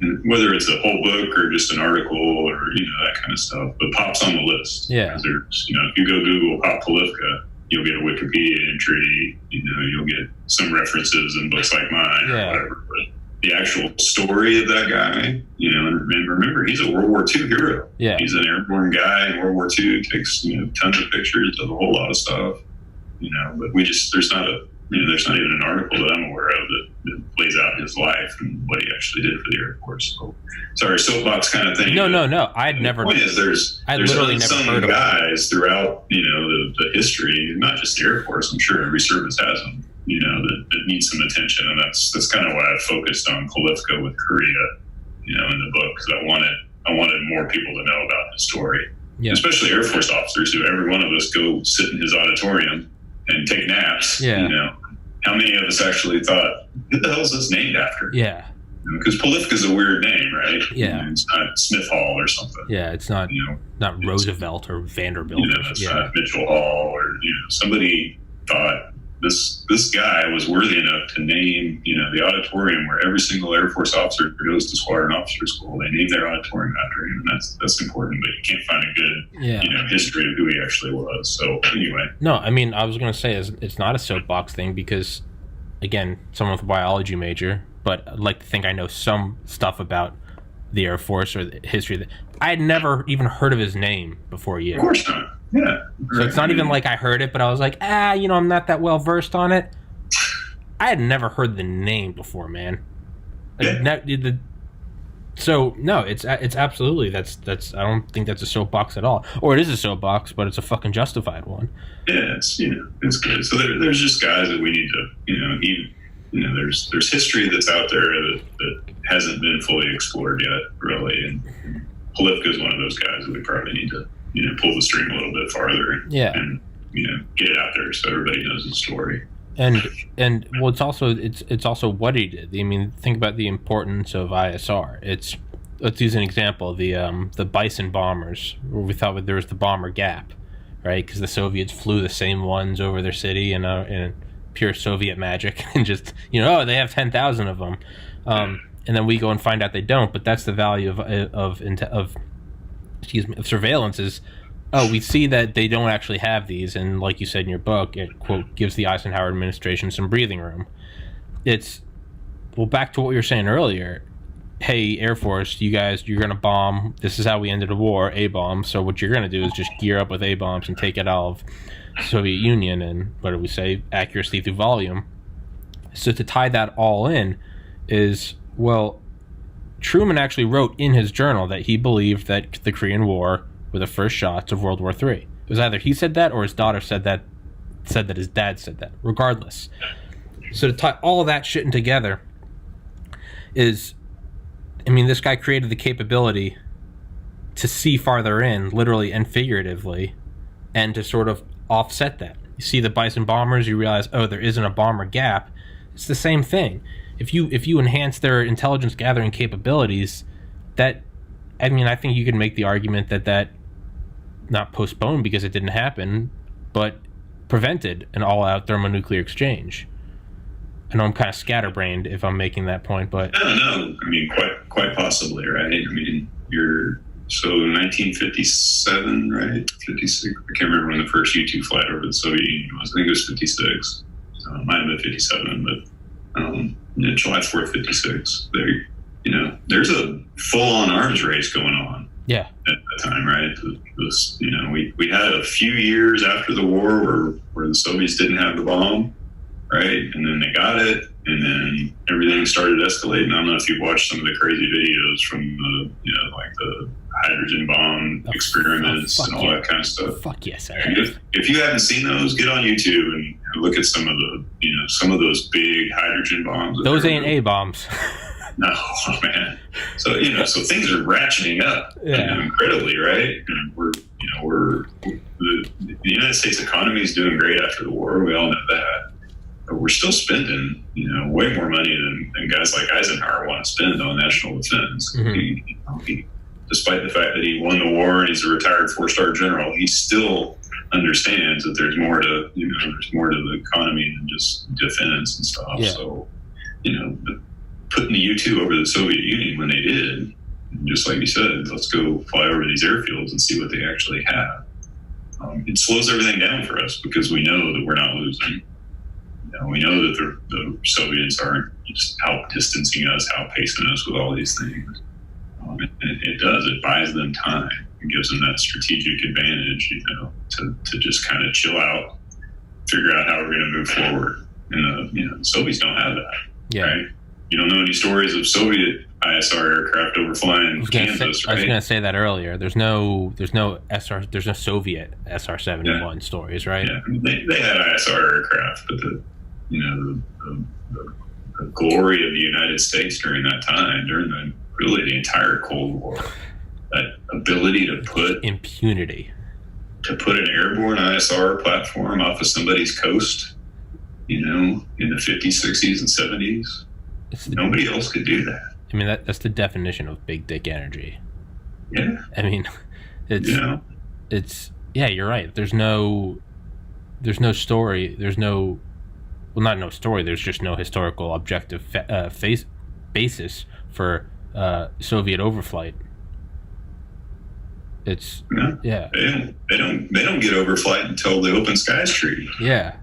And whether it's a whole book or just an article or that kind of stuff, but Pop's on the list. Yeah. There's, if you go Google Pop Polivka, you'll get a Wikipedia entry. You'll get some references in books like mine or whatever. But the actual story of that guy, and remember, he's a World War II hero. Yeah. He's an airborne guy in World War II. Takes tons of pictures, does a whole lot of stuff. But there's not even an article that I'm aware of that lays out his life and what he actually did for the Air Force. So, sorry, soapbox kind of thing. No. I'd never. The point is, there's literally never heard of guys throughout the history, not just the Air Force. I'm sure every service has them. That needs some attention, and that's kind of why I focused on Polivka with Korea, in the book, because I wanted more people to know about the story, especially Air Force officers who every one of us go sit in his auditorium and take naps. How many of us actually thought, who the hell is this named after? Yeah. Because Polivka's a weird name, right? Yeah. It's not Smith Hall or something. Yeah, it's not not Roosevelt or Vanderbilt. It's not Mitchell Hall or somebody thought this guy was worthy enough to name the auditorium where every single Air Force officer goes to Squadron Officer School. They name their auditorium after him, and that's important. But you can't find a good history of who he actually was. So anyway, no, I was going to say it's not a soapbox thing because, again, someone with a biology major, but I'd like to think I know some stuff about the Air Force or the history. I had never even heard of his name before you. Of course not. Yeah. So it's not even like I heard it, but I was like, I'm not that well versed on it. I had never heard the name before, man. Yeah. So no, it's absolutely that's I don't think that's a soapbox at all, or it is a soapbox, but it's a fucking justified one. Yeah, it's it's good. So there's just guys that we need to there's history that's out there that hasn't been fully explored yet, really, and Polifka is one of those guys that we probably need to pull the string a little bit farther, and get it out there so everybody knows the story. And well, it's also what he did. I mean, think about the importance of ISR. Let's use an example. The Bison bombers, where we thought there was the bomber gap, right? Because the Soviets flew the same ones over their city in pure Soviet magic, and just they have 10,000 of them, and then we go and find out they don't. But that's the value of surveillance is. Oh, we see that they don't actually have these, and like you said in your book, it, quote, gives the Eisenhower administration some breathing room. Back to what you were saying earlier. Hey, Air Force, you're going to bomb. This is how we ended a war, A-bomb. So what you're going to do is just gear up with A-bombs and take it out of Soviet Union and, what do we say, accuracy through volume. So to tie that all in is, well, Truman actually wrote in his journal that he believed that the Korean War were the first shots of World War III. It was either he said that or his daughter said that his dad said that. Regardless. So to tie all of that shit in together is, I mean, this guy created the capability to see farther in, literally and figuratively, and to sort of offset that. You see the Bison bombers, you realize, oh, there isn't a bomber gap. It's the same thing. If you enhance their intelligence gathering capabilities, I think you can make the argument that not postponed because it didn't happen, but prevented an all-out thermonuclear exchange. I know I'm kind of scatterbrained if I'm making that point, but no. I mean, quite possibly, right? I mean, 1957, right? 56. I can't remember when the first U-2 flight over the Soviet Union was. I think it was 56. So it might have been 57, but July 4th, 56. There's a full-on arms race going on. Yeah. At that time, right? We had a few years after the war where the Soviets didn't have the bomb, right? And then they got it, and then everything started escalating. I don't know if you've watched some of the crazy videos from the hydrogen bomb experiments and all that kind of stuff. Fuck yes, I have. If you haven't seen those, get on YouTube and look at some of those big hydrogen bombs. Those ain't A-bombs. No, man. So so things are ratcheting up incredibly, right? And the United States economy is doing great after the war. We all know that, but we're still spending way more money than guys like Eisenhower want to spend on national defense. Mm-hmm. He, despite the fact that he won the war and he's a retired 4-star general, he still understands that there's more to the economy than just defense and stuff. Yeah. So putting the U-2 over the Soviet Union when they did, just like you said, let's go fly over these airfields and see what they actually have. It slows everything down for us because we know that we're not losing. We know that the Soviets aren't just outdistancing us, outpacing us with all these things. It does. It buys them time. It gives them that strategic advantage, to just kind of chill out, figure out how we're going to move forward. And the Soviets don't have that. Yeah. Right? You don't know any stories of Soviet ISR aircraft overflying Kansas, right? I was going to say that earlier. There's no Soviet SR-71 stories, right? Yeah, they had ISR aircraft, but the glory of the United States during that time, during the entire Cold War, that ability to put impunity, to put an airborne ISR platform off of somebody's coast, in the 50s, 60s, and 70s. Nobody else could do that. I mean, that's the definition of big dick energy. Yeah. I mean, you're right. There's no story. There's no story. There's just no historical objective basis for Soviet overflight. Yeah. They don't get overflight until the Open Skies Treaty. Yeah.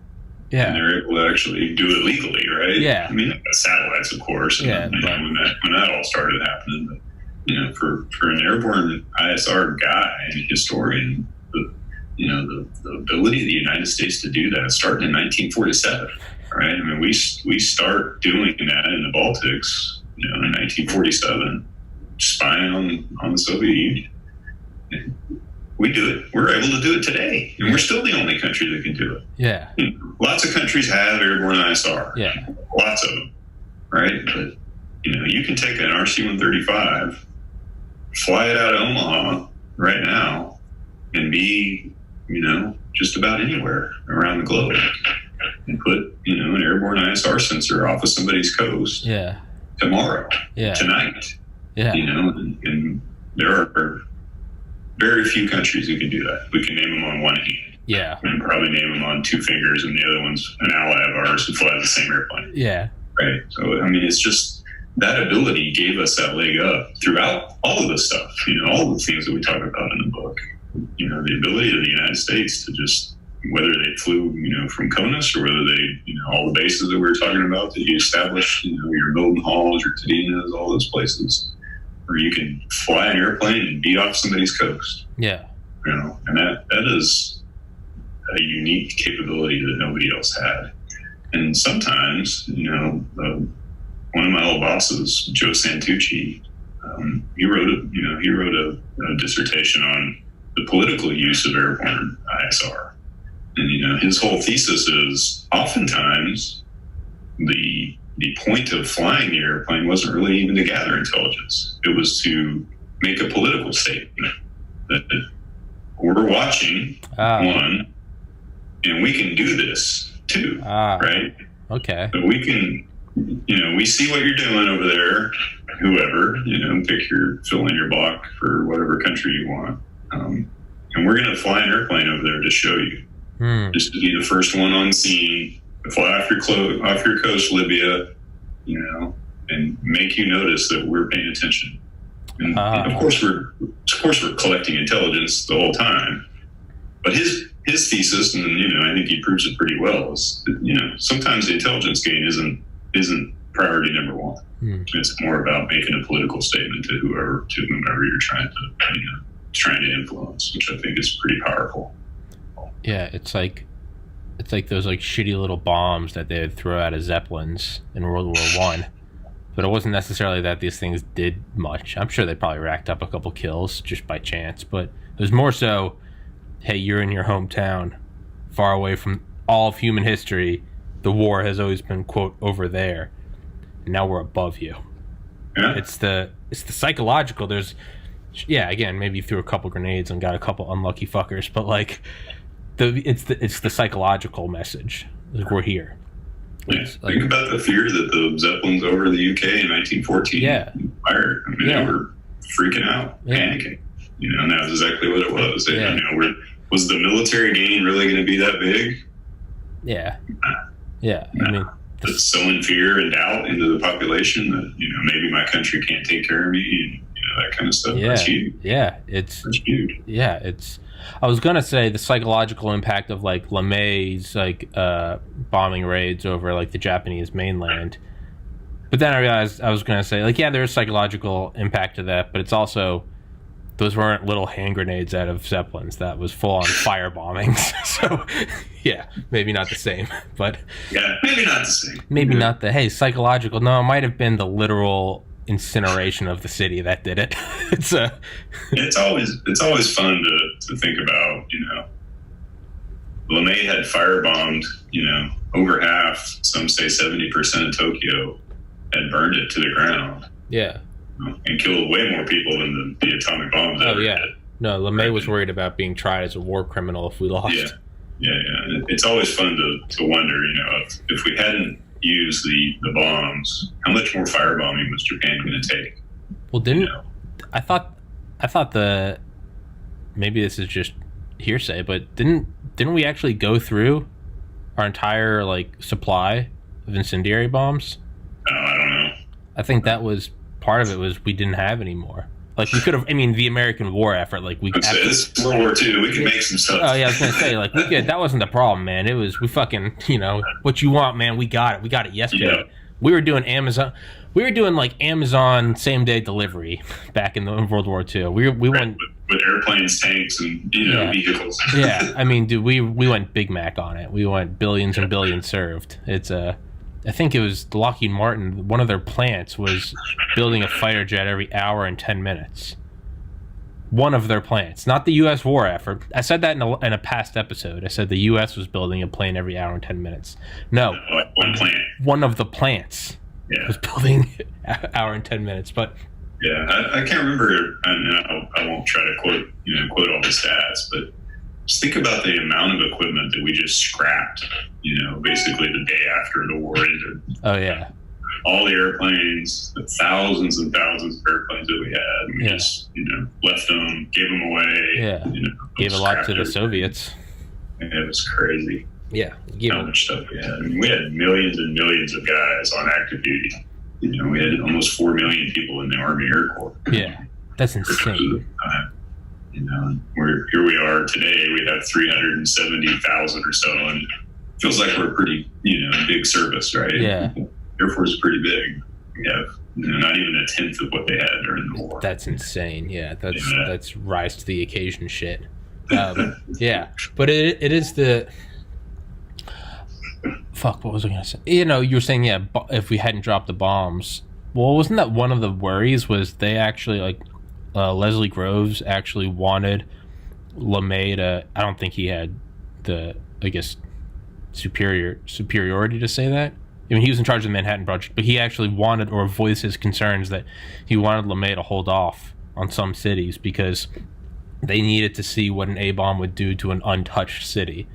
Yeah. And they're able to actually do it legally, right? Yeah. I mean, satellites, of course. And, when that all started happening, but, for an airborne ISR guy and historian, the ability of the United States to do that started in 1947, right? I mean, we start doing that in the Baltics, in 1947, spying on the Soviet Union. And we do it. We're able to do it today, and we're still the only country that can do it. Yeah. Lots of countries have airborne ISR. Yeah. Lots of them, right? But you can take an RC-135, fly it out of Omaha right now, and be, just about anywhere around the globe, and put, an airborne ISR sensor off of somebody's coast. Yeah. Tomorrow. Yeah. Tonight. Yeah. And there are very few countries who can do that. We can name them on one hand. Yeah. We can probably name them on two fingers, and the other one's an ally of ours who flies the same airplane. Yeah. Right. So, I mean, it's just that ability gave us that leg up throughout all of this stuff, all the things that we talk about in the book. The ability of the United States to just, whether they flew, from CONUS, or whether they, all the bases that we were talking about that you established, your Milton Halls, your Tadinas, all those places, where you can fly an airplane and be off somebody's coast. Yeah. And that is a unique capability that nobody else had. And sometimes, one of my old bosses, Joe Santucci, he wrote a dissertation on the political use of airborne ISR. And, his whole thesis is oftentimes the point of flying the airplane wasn't really even to gather intelligence. It was to make a political statement that we're watching, one, and we can do this too, right? Okay. But we can, we see what you're doing over there, whoever, fill in your block for whatever country you want. And we're going to fly an airplane over there to show you. Just to be the first one on scene, to fly off your coast, Libya, and make you notice that we're paying attention. And of course we're collecting intelligence the whole time. But his thesis, and I think he proves it pretty well, is that, sometimes the intelligence gain isn't priority number one. It's more about making a political statement to whomever you're trying to influence, which I think is pretty powerful. Yeah, it's like those shitty little bombs that they would throw out of Zeppelins in World War I. But it wasn't necessarily that these things did much. I'm sure they probably racked up a couple kills just by chance, but it was more so, hey, you're in your hometown, far away from all of human history. The war has always been, quote, over there, and now we're above you. Yeah. It's the psychological. Again, maybe you threw a couple grenades and got a couple unlucky fuckers, but it's the psychological message. We're here. Think about the fear that the Zeppelins over the UK in 1914 fired. I mean, they were freaking out, panicking. And that was exactly what it was. Was the military gain really going to be that big? Yeah. Yeah. I mean, it's sowing fear and doubt into the population that, maybe my country can't take care of me, and that kind of stuff. Yeah. That's huge. Yeah. That's huge. Yeah. I was going to say the psychological impact of LeMay's bombing raids over the Japanese mainland. But then I realized I was going to say there is psychological impact to that, but it's also, those weren't little hand grenades out of Zeppelins. That was full on fire bombings. So yeah, maybe not the same, but yeah, maybe not the same. Maybe not psychological. No, it might have been the literal incineration of the city that did it. It's always fun to think about. LeMay had firebombed, over half, some say 70% of Tokyo, had burned it to the ground. Yeah. And killed way more people than the atomic bombs ever did. No, LeMay was worried about being tried as a war criminal if we lost. Yeah. It's always fun to wonder, if we hadn't used the bombs, how much more firebombing was Japan going to take? Well, I thought maybe this is just hearsay, but didn't we actually go through our entire supply of incendiary bombs? I don't know. I think that was part of it, was we didn't have any more. We could have, the American war effort, this is World War II, we can make some stuff. Oh yeah, I was gonna say, that wasn't the problem, man. It was, we fucking, what you want, man, we got it yesterday. Yeah. We were doing Amazon same day delivery back in World War II. We went with airplanes, tanks, and vehicles. Yeah, I mean, dude, we went Big Mac on it. We went billions and billions served. It's I think it was Lockheed Martin. One of their plants was building a fighter jet every hour and 10 minutes. One of their plants, not the U.S. war effort. I said that in a past episode. I said the U.S. was building a plane every hour and 10 minutes. No, one plant. One of the plants was building hour and 10 minutes. But yeah, I can't remember. I won't try to quote all the stats, but just think about the amount of equipment that we just scrapped. Basically the day after the war ended. Oh yeah. All the airplanes, the thousands and thousands of airplanes that we had, we just, left them, gave them away. Yeah. Gave a lot to the Soviets. And it was crazy. Yeah. How much stuff we had. I mean, we had millions and millions of guys on active duty. We had almost 4 million people in the Army Air Corps. Yeah. That's insane. Here we are today. We have 370,000 or so, and it feels like we're a pretty, big service, right? Yeah. Air Force is pretty big. We have not even a tenth of what they had during the war. That's insane. Yeah, that's rise to the occasion shit. Yeah, but it is the fuck. What was I gonna say? You were saying if we hadn't dropped the bombs. Well, wasn't that one of the worries? Was they actually Leslie Groves actually wanted LeMay to? I don't think he had the superiority to say that. I mean, he was in charge of the Manhattan Project, but he actually wanted or voiced his concerns that he wanted LeMay to hold off on some cities because they needed to see what an A-bomb would do to an untouched city.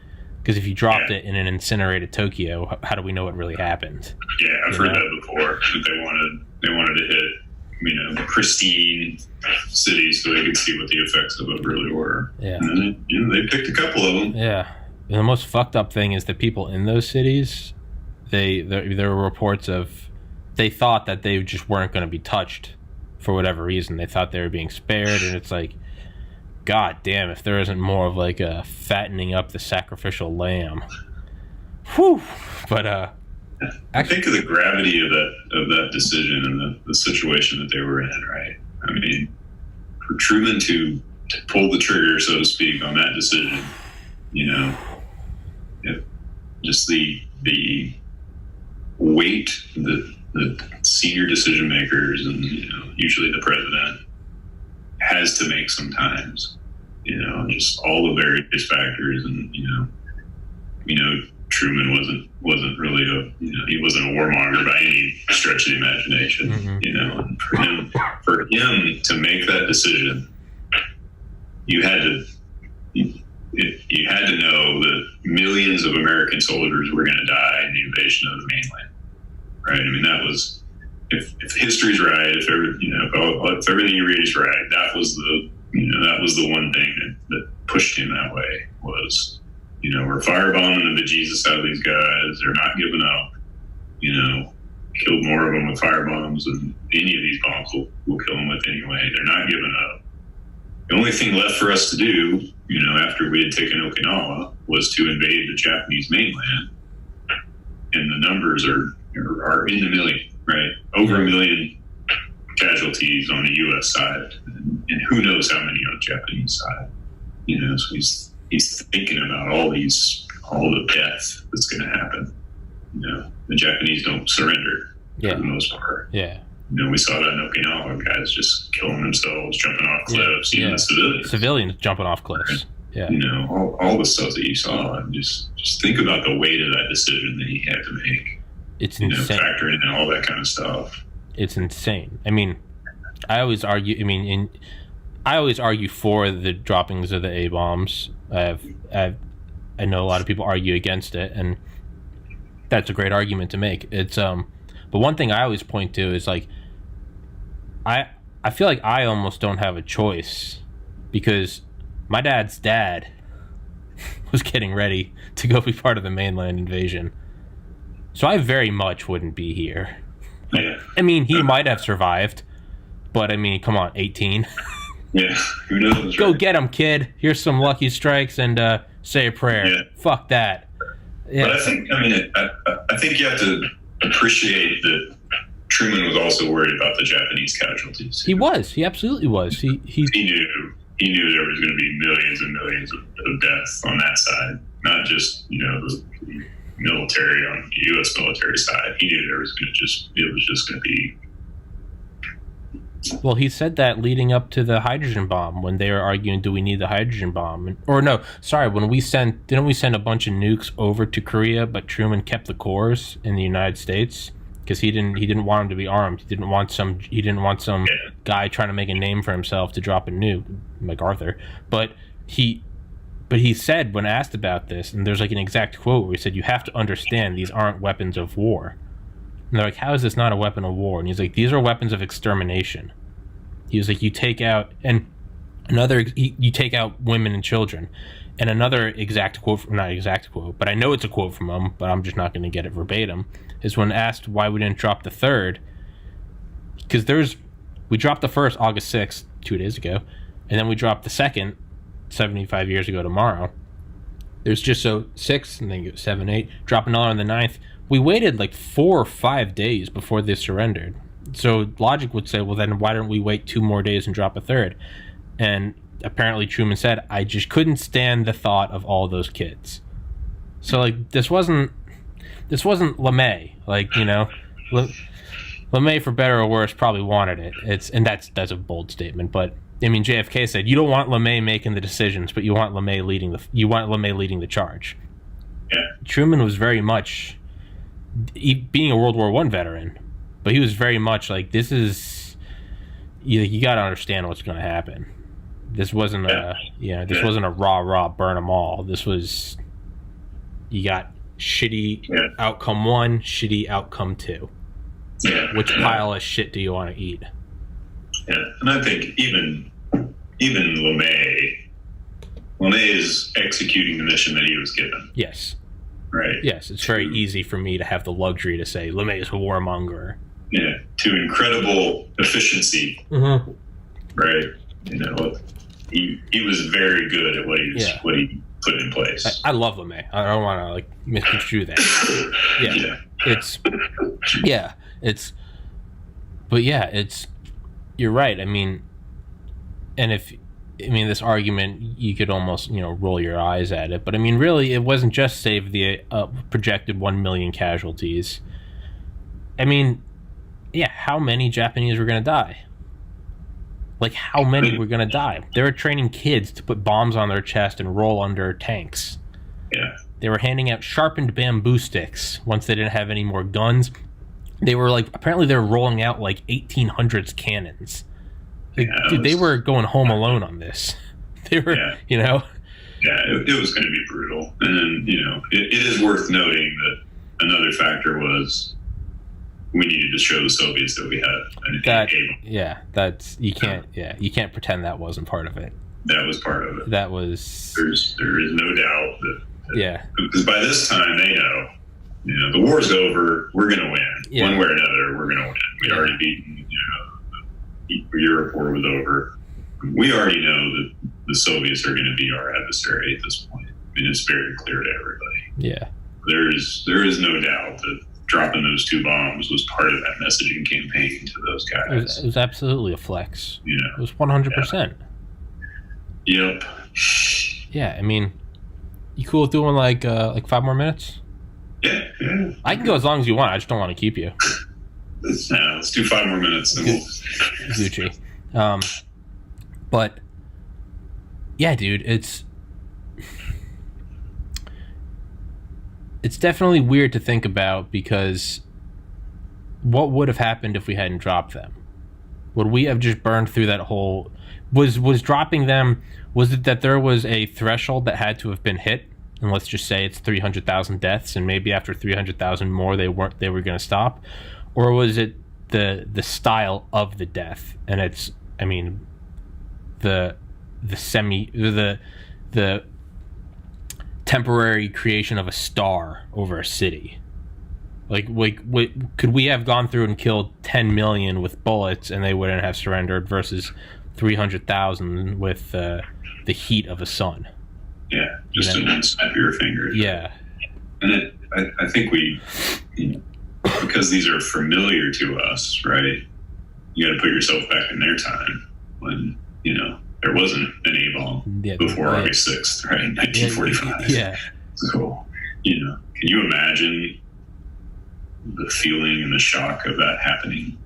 Because if you dropped it in an incinerated Tokyo, how do we know what really happened? Yeah, I've heard that before. That they wanted to hit, pristine cities so they could see what the effects of it really were. Yeah. And then, they picked a couple of them. Yeah. And the most fucked up thing is that people in those cities, there were reports of they thought that they just weren't going to be touched for whatever reason. They thought they were being spared, and it's like, god damn, if there isn't more of a fattening up the sacrificial lamb. Whew. But I think of the gravity of that decision and the situation that they were in, right? I mean, for Truman to pull the trigger, so to speak, on that decision, just the weight that the senior decision makers and usually the president has to make sometimes, just all the various factors, and Truman wasn't really he wasn't a warmonger by any stretch of the imagination. Mm-hmm. And for him to make that decision, you had to know that millions of American soldiers were going to die in the invasion of the mainland, right? I mean, that was, if history's right, if everything you read is right, that was the one thing that pushed him that way was, we're firebombing the bejesus out of these guys. They're not giving up. Killed more of them with firebombs than any of these bombs will kill them with anyway. They're not giving up. The only thing left for us to do, after we had taken Okinawa, was to invade the Japanese mainland. And the numbers are in the million, right? Over a million casualties on the U.S. side, and who knows how many on the Japanese side. So he's thinking about all the death that's going to happen. The Japanese don't surrender for the most part. Yeah. We saw that in Okinawa, guys just killing themselves, jumping off cliffs, even the civilians. Civilians jumping off cliffs. Yeah. All the stuff that you saw, and just think about the weight of that decision that he had to make. It's insane. Factoring in all that kind of stuff. It's insane. I mean, I always argue for the droppings of the A-bombs. I know a lot of people argue against it, and that's a great argument to make. It's but one thing I always point to is I feel like I almost don't have a choice because my dad's dad was getting ready to go be part of the mainland invasion. So I very much wouldn't be here. Yeah. I mean, he might have survived, but I mean, come on, 18. Yeah, who knows? Go get him, kid. Here's some lucky strikes and say a prayer. Yeah. Fuck that. Yeah. But I think you have to appreciate that Truman was also worried about the Japanese casualties. He was. He absolutely was. He he knew there was going to be millions and millions of deaths on that side, not just, the military on the U.S. military side. He knew it was just going to be. Well, he said that leading up to the hydrogen bomb, when they were arguing, do we need the hydrogen bomb? Or no, sorry, when didn't we send a bunch of nukes over to Korea, but Truman kept the cores in the United States because he didn't want them to be armed. He didn't want some guy trying to make a name for himself to drop a nuke, MacArthur. But he said, when asked about this, and there's like an exact quote where he said, "You have to understand these aren't weapons of war." And they're like, "How is this not a weapon of war?" And he's like, "These are weapons of extermination." He was like, you take out women and children. And another exact quote, not exact quote, but I know it's a quote from him, but I'm just not going to get it verbatim, is when asked why we didn't drop the third, because we dropped the first August 6th, 2 days ago, and then we dropped the second 75 years ago tomorrow. There's just 6, and then you go 7, 8, drop another on the 9th. We waited like 4 or 5 days before they surrendered. So logic would say, well, then why don't we wait 2 more days and drop a third? And apparently Truman said, I just couldn't stand the thought of all those kids. So like this wasn't LeMay. Like, LeMay, for better or worse, probably wanted it. That's a bold statement, but I mean, JFK said you don't want LeMay making the decisions, but you want LeMay leading the charge. Yeah. Truman was very much, being a World War I veteran, but he was very much like, this is, you got to understand what's going to happen. This wasn't wasn't a rah burn them all. This was, you got shitty outcome 1, shitty outcome 2. Yeah. Which pile of shit do you want to eat? Yeah, and I think even LeMay is executing the mission that he was given. Yes. Right. Yes, it's very easy for me to have the luxury to say LeMay is a warmonger. Yeah, to incredible efficiency. Mm-hmm. Right. He was very good at what he put in place. I love LeMay. I don't want to misconstrue that. You're right. I mean, this argument, you could almost, roll your eyes at it. But I mean, really, it wasn't just save the projected 1 million casualties. I mean, how many Japanese were going to die? Like, how many were going to die? They were training kids to put bombs on their chest and roll under tanks. Yeah. They were handing out sharpened bamboo sticks once they didn't have any more guns. They were apparently they were rolling out 1800s cannons. They were going home alone on this. They were, Yeah, it was going to be brutal. And then, it is worth noting that another factor was we needed to show the Soviets that we had you can't pretend that wasn't part of it. That was part of it. That was. There is no doubt that because by this time they know, the war's over. We're going to win. Yeah. One way or another, we're going to win. We already beaten. Europe war was over. We already know that the Soviets are going to be our adversary at this point. I mean, it's very clear to everybody. Yeah. There is no doubt that dropping those 2 bombs was part of that messaging campaign to those guys. It was absolutely a flex. It was 100%. Yep. Yeah, I mean, you cool with doing like 5 more minutes? Yeah. I can go as long as you want. I just don't want to keep you. Let's do 5 more minutes. And Gucci. But yeah, dude, it's definitely weird to think about, because what would have happened if we hadn't dropped them? Would we have just burned through that whole... Was dropping them... Was it that there was a threshold that had to have been hit? And let's just say it's 300,000 deaths, and maybe after 300,000 more they were going to stop? Or was it the style of the death? And it's... I mean... The temporary creation of a star over a city. Could we have gone through and killed 10 million with bullets and they wouldn't have surrendered, versus 300,000 with the heat of a sun? Yeah, just to snap your fingers. Yeah. And I think we, because these are familiar to us, right? You got to put yourself back in their time when, there wasn't an A-bomb before August 6th, right? 1945. Yeah. So, can you imagine the feeling and the shock of that happening?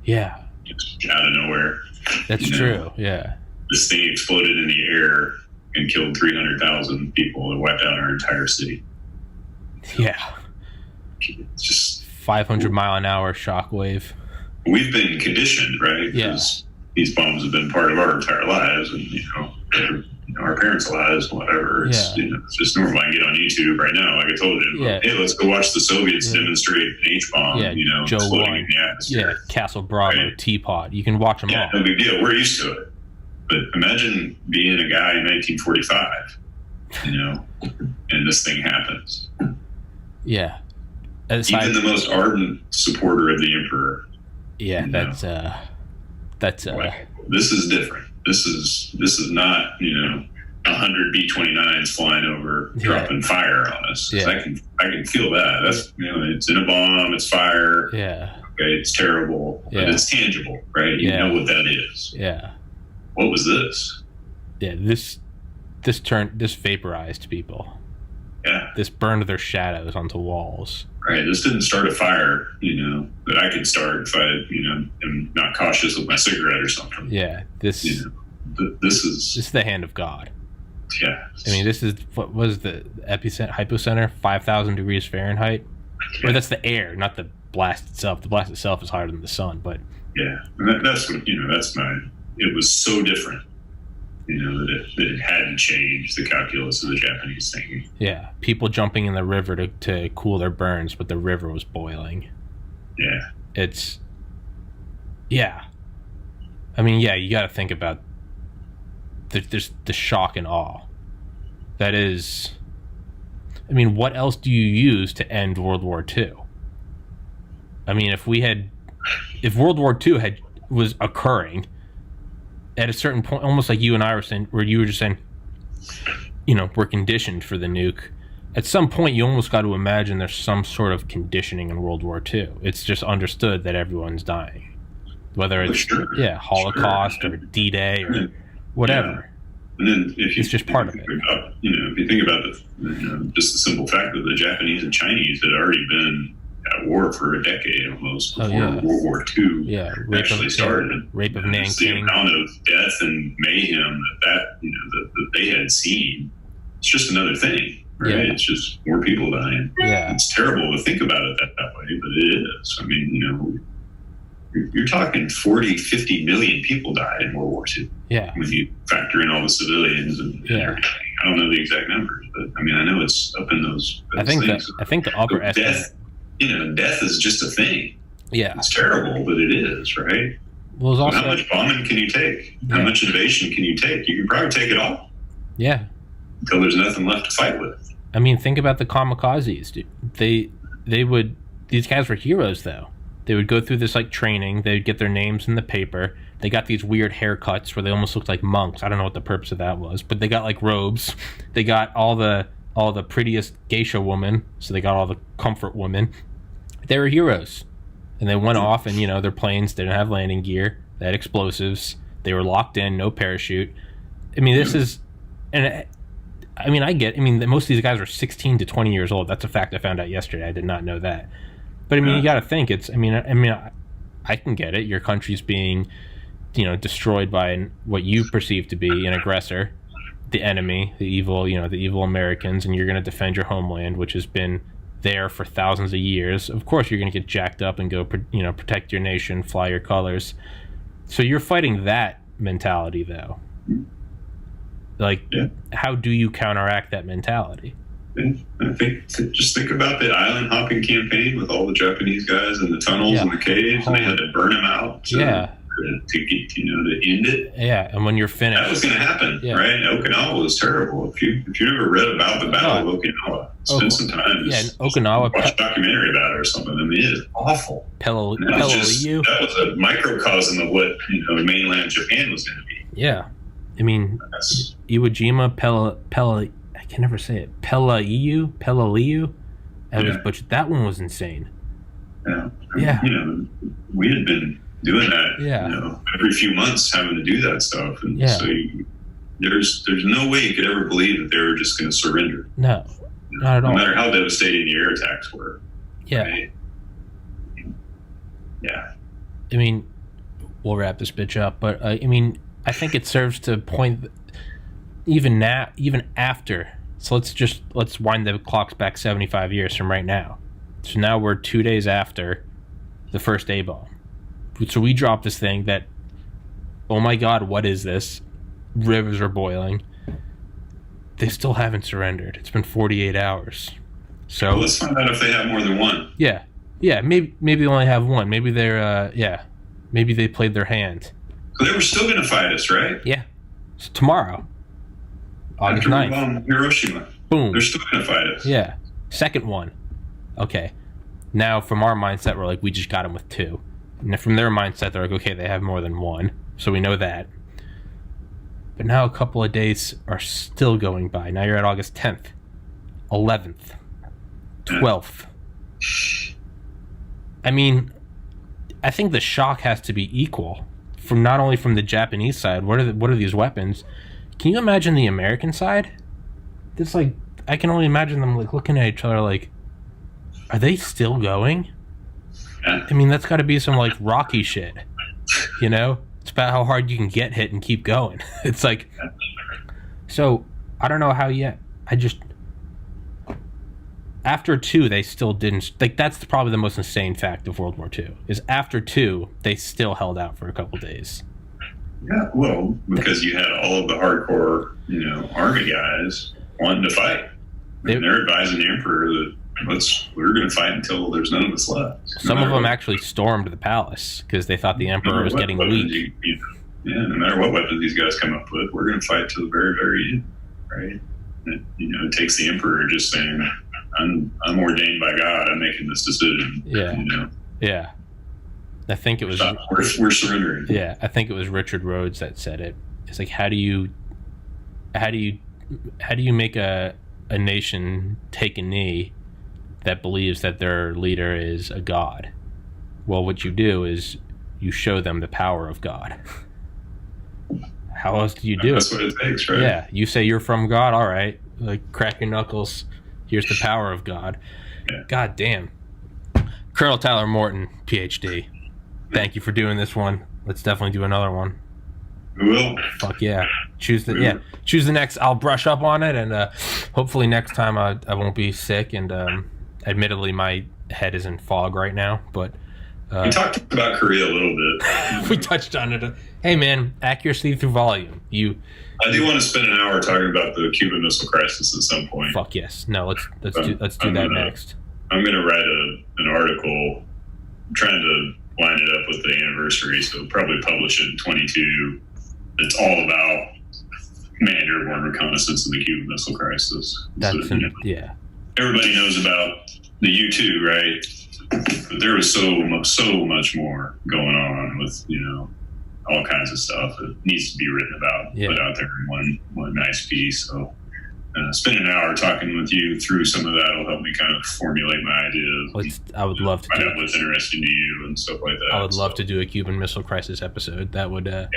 Yeah. Just out of nowhere. That's true. Yeah. This thing exploded in the air and killed 300,000 people and wiped out our entire city. Yeah. It's just 500-mile-an-hour shockwave. We've been conditioned, right? Because these bombs have been part of our entire lives, and our parents' lives, whatever. It's just normal. I can get on YouTube right now, like I told you. Hey, let's go watch the Soviets demonstrate an H-bomb. Joe exploding 1. in the atmosphere. Yeah, Castle Bravo, Teapot. You can watch them all. No big deal. We're used to it. But imagine being a guy in 1945, and this thing happens. Yeah. Even the most ardent supporter of the emperor. Yeah, that's this is different. This is not 100 B-29s flying over, dropping fire on us. Yeah. I can feel that. That's it's in a bomb. It's fire. Yeah. Okay, it's terrible, but it's tangible, right? You know what that is. Yeah. What was this? Yeah, this vaporized people. Yeah. This burned their shadows onto walls. Right. This didn't start a fire, that I could start if I, am not cautious with my cigarette or something. Yeah. This is the hand of God. Yeah. I mean, this is what was the hypocenter, 5,000 degrees Fahrenheit. Yeah. Or that's the air, not the blast itself. The blast itself is hotter than the sun, but yeah, and that's what it was so different. That it hadn't changed the calculus of the Japanese thinking. Yeah, people jumping in the river to cool their burns, but the river was boiling. Yeah. I mean, you got to think about the shock and awe. That is, I mean, what else do you use to end World War II? I mean, if World War II was occurring, at a certain point, almost like you and I were saying, where you were just saying, we're conditioned for the nuke. At some point, you almost got to imagine there's some sort of conditioning in World War II. It's just understood that everyone's dying. Whether it's, Holocaust or D-Day or whatever. And then it's just part of it. If you think about just the simple fact that the Japanese and Chinese had already been at war for a decade almost before World War II actually started. Rape of Nanking. The amount of death and mayhem that they had seen, it's just another thing, right? Yeah. It's just more people dying. Yeah. It's terrible to think about it that way, but it is. I mean, you're talking 40, 50 million people died in World War II. Yeah. When you factor in all the civilians and everything. I don't know the exact numbers, but I mean, I know it's up in those things. I think the upper estimate. Death is just a thing. Yeah. It's terrible, but it is, right? Well, it's also, how much bombing can you take? How much invasion can you take? You can probably take it all. Yeah. Until there's nothing left to fight with. I mean, think about the kamikazes, dude. These guys were heroes, though. They would go through this, training. They'd get their names in the paper. They got these weird haircuts where they almost looked like monks. I don't know what the purpose of that was, but they got, robes. They got all the prettiest geisha women, so they got all the comfort women. They were heroes, and they went off, and their planes didn't have landing gear. They had explosives. They were locked in, no parachute. I mean, this is, and I mean, most of these guys are 16 to 20 years old. That's a fact I found out yesterday. I did not know that. But I mean, you got to think I can get it. Your country's being, destroyed by what you perceive to be an aggressor, the enemy, the evil Americans, and you're going to defend your homeland, which has been there for thousands of years. Of course, you're going to get jacked up and go, protect your nation, fly your colors. So you're fighting that mentality, though. How do you counteract that mentality? I think just think about the island hopping campaign with all the Japanese guys in the tunnels and the caves, and they had to burn them out. To get, to end it. Yeah, and when you're finished, that was going to happen, right? Okinawa was terrible. If you ever read about the Battle of Okinawa, spend some time. Yeah, in Okinawa, watch a documentary about it or something. I mean, it is awful. That was a microcosm of what mainland Japan was going to be. Yeah, I mean, Iwo Jima, I can never say it. Peleliu. I was butchered. That one was insane. Yeah. We had been doing that. Yeah. Every few months, having to do that stuff, and so there's no way you could ever believe that they were just going to surrender. No, not at all. No matter how devastating the air attacks were. Yeah. Right? Yeah. I mean, we'll wrap this bitch up, but I mean, I think it serves to point even after. So let's wind the clocks back 75 years from right now. So now we're 2 days after the first A-bomb. So we dropped this thing that, oh my God, what is this? Rivers are boiling. They still haven't surrendered. It's been 48 hours. So well, let's find out if they have more than one. Yeah. Maybe they only have one. Maybe they're maybe they played their hand. So they were still going to fight us, right? Yeah. So tomorrow, August 9th. After we bombed Hiroshima. Boom. They're still going to fight us. Yeah. Second one. Okay. Now, from our mindset, we're like, we just got them with two. And from their mindset, they're like, okay, they have more than one. So we know that. But now a couple of days are still going by. Now you're at August 10th, 11th, 12th. I mean, I think the shock has to be equal. From not only from the Japanese side, what are these weapons? Can you imagine the American side? It's like, I can only imagine them like looking at each other like, are they still going? I mean, that's got to be some like Rocky shit, you know? It's about how hard you can get hit and keep going. It's like, so I don't know how yet. After 2, they still didn't, like, that's probably the most insane fact of World War II, is after 2, they still held out for a couple days. Yeah, well, because you had all of the hardcore, army guys wanting to fight. And they're advising the emperor that we're going to fight until there's none of us left. Some of them actually stormed the palace because they thought the emperor was getting weak. No matter what weapons these guys come up with, we're going to fight till the very, very end, right? And it takes the emperor just saying, I'm ordained by God. I'm making this decision. Yeah. Yeah. I think it was. We're surrendering. Yeah, I think it was Richard Rhodes that said it. It's like, how do you make a nation take a knee that believes that their leader is a god? Well, what you do is you show them the power of God. How else do you do That's it? what it takes, right? Yeah, you say you're from God. All right, like crack your knuckles. Here's the power of God. Yeah. God damn. Colonel Tyler Morton, PhD. Thank you for doing this one. Let's definitely do another one. We will. Fuck yeah. Choose the next. I'll brush up on it, and hopefully next time I won't be sick. And admittedly, my head is in fog right now. But we talked about Korea a little bit. We touched on it. Hey man, accuracy through volume. I do want to spend an hour talking about the Cuban Missile Crisis at some point. Fuck yes. No, let's do that next. I'm going to write an article trying to line it up with the anniversary, so probably publish it in 22. It's all about manned airborne reconnaissance of the Cuban Missile Crisis. Yeah. Everybody knows about the U-2, right? But there was so much more going on with, all kinds of stuff that needs to be written about, put out there in one nice piece. So spend an hour talking with you through some of that will help me kind of formulate my ideas. I would love to find out what's interesting to you and stuff like that. I would love to do a Cuban Missile Crisis episode. That would Yeah.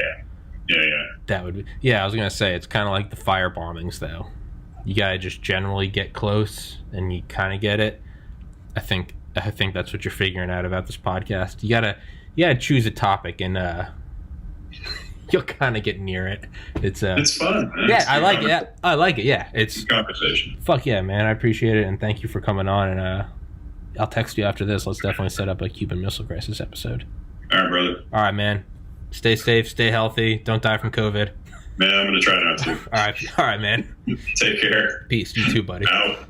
That would be, yeah, I was gonna say it's kind of like the fire bombings though. You gotta just generally get close and you kind of get it. I think that's what you're figuring out about this podcast. You gotta choose a topic and you'll kind of get near it. It's fun, man. Yeah, I like it. Yeah, I like it. Yeah, it's conversation. Fuck yeah, man. I appreciate it, and thank you for coming on. And I'll text you after this. Let's definitely set up a Cuban Missile Crisis episode. All right, brother. All right, man. Stay safe, stay healthy. Don't die from COVID. Man, I'm gonna try not to. All right, man. Take care. Peace. You too, buddy. Out.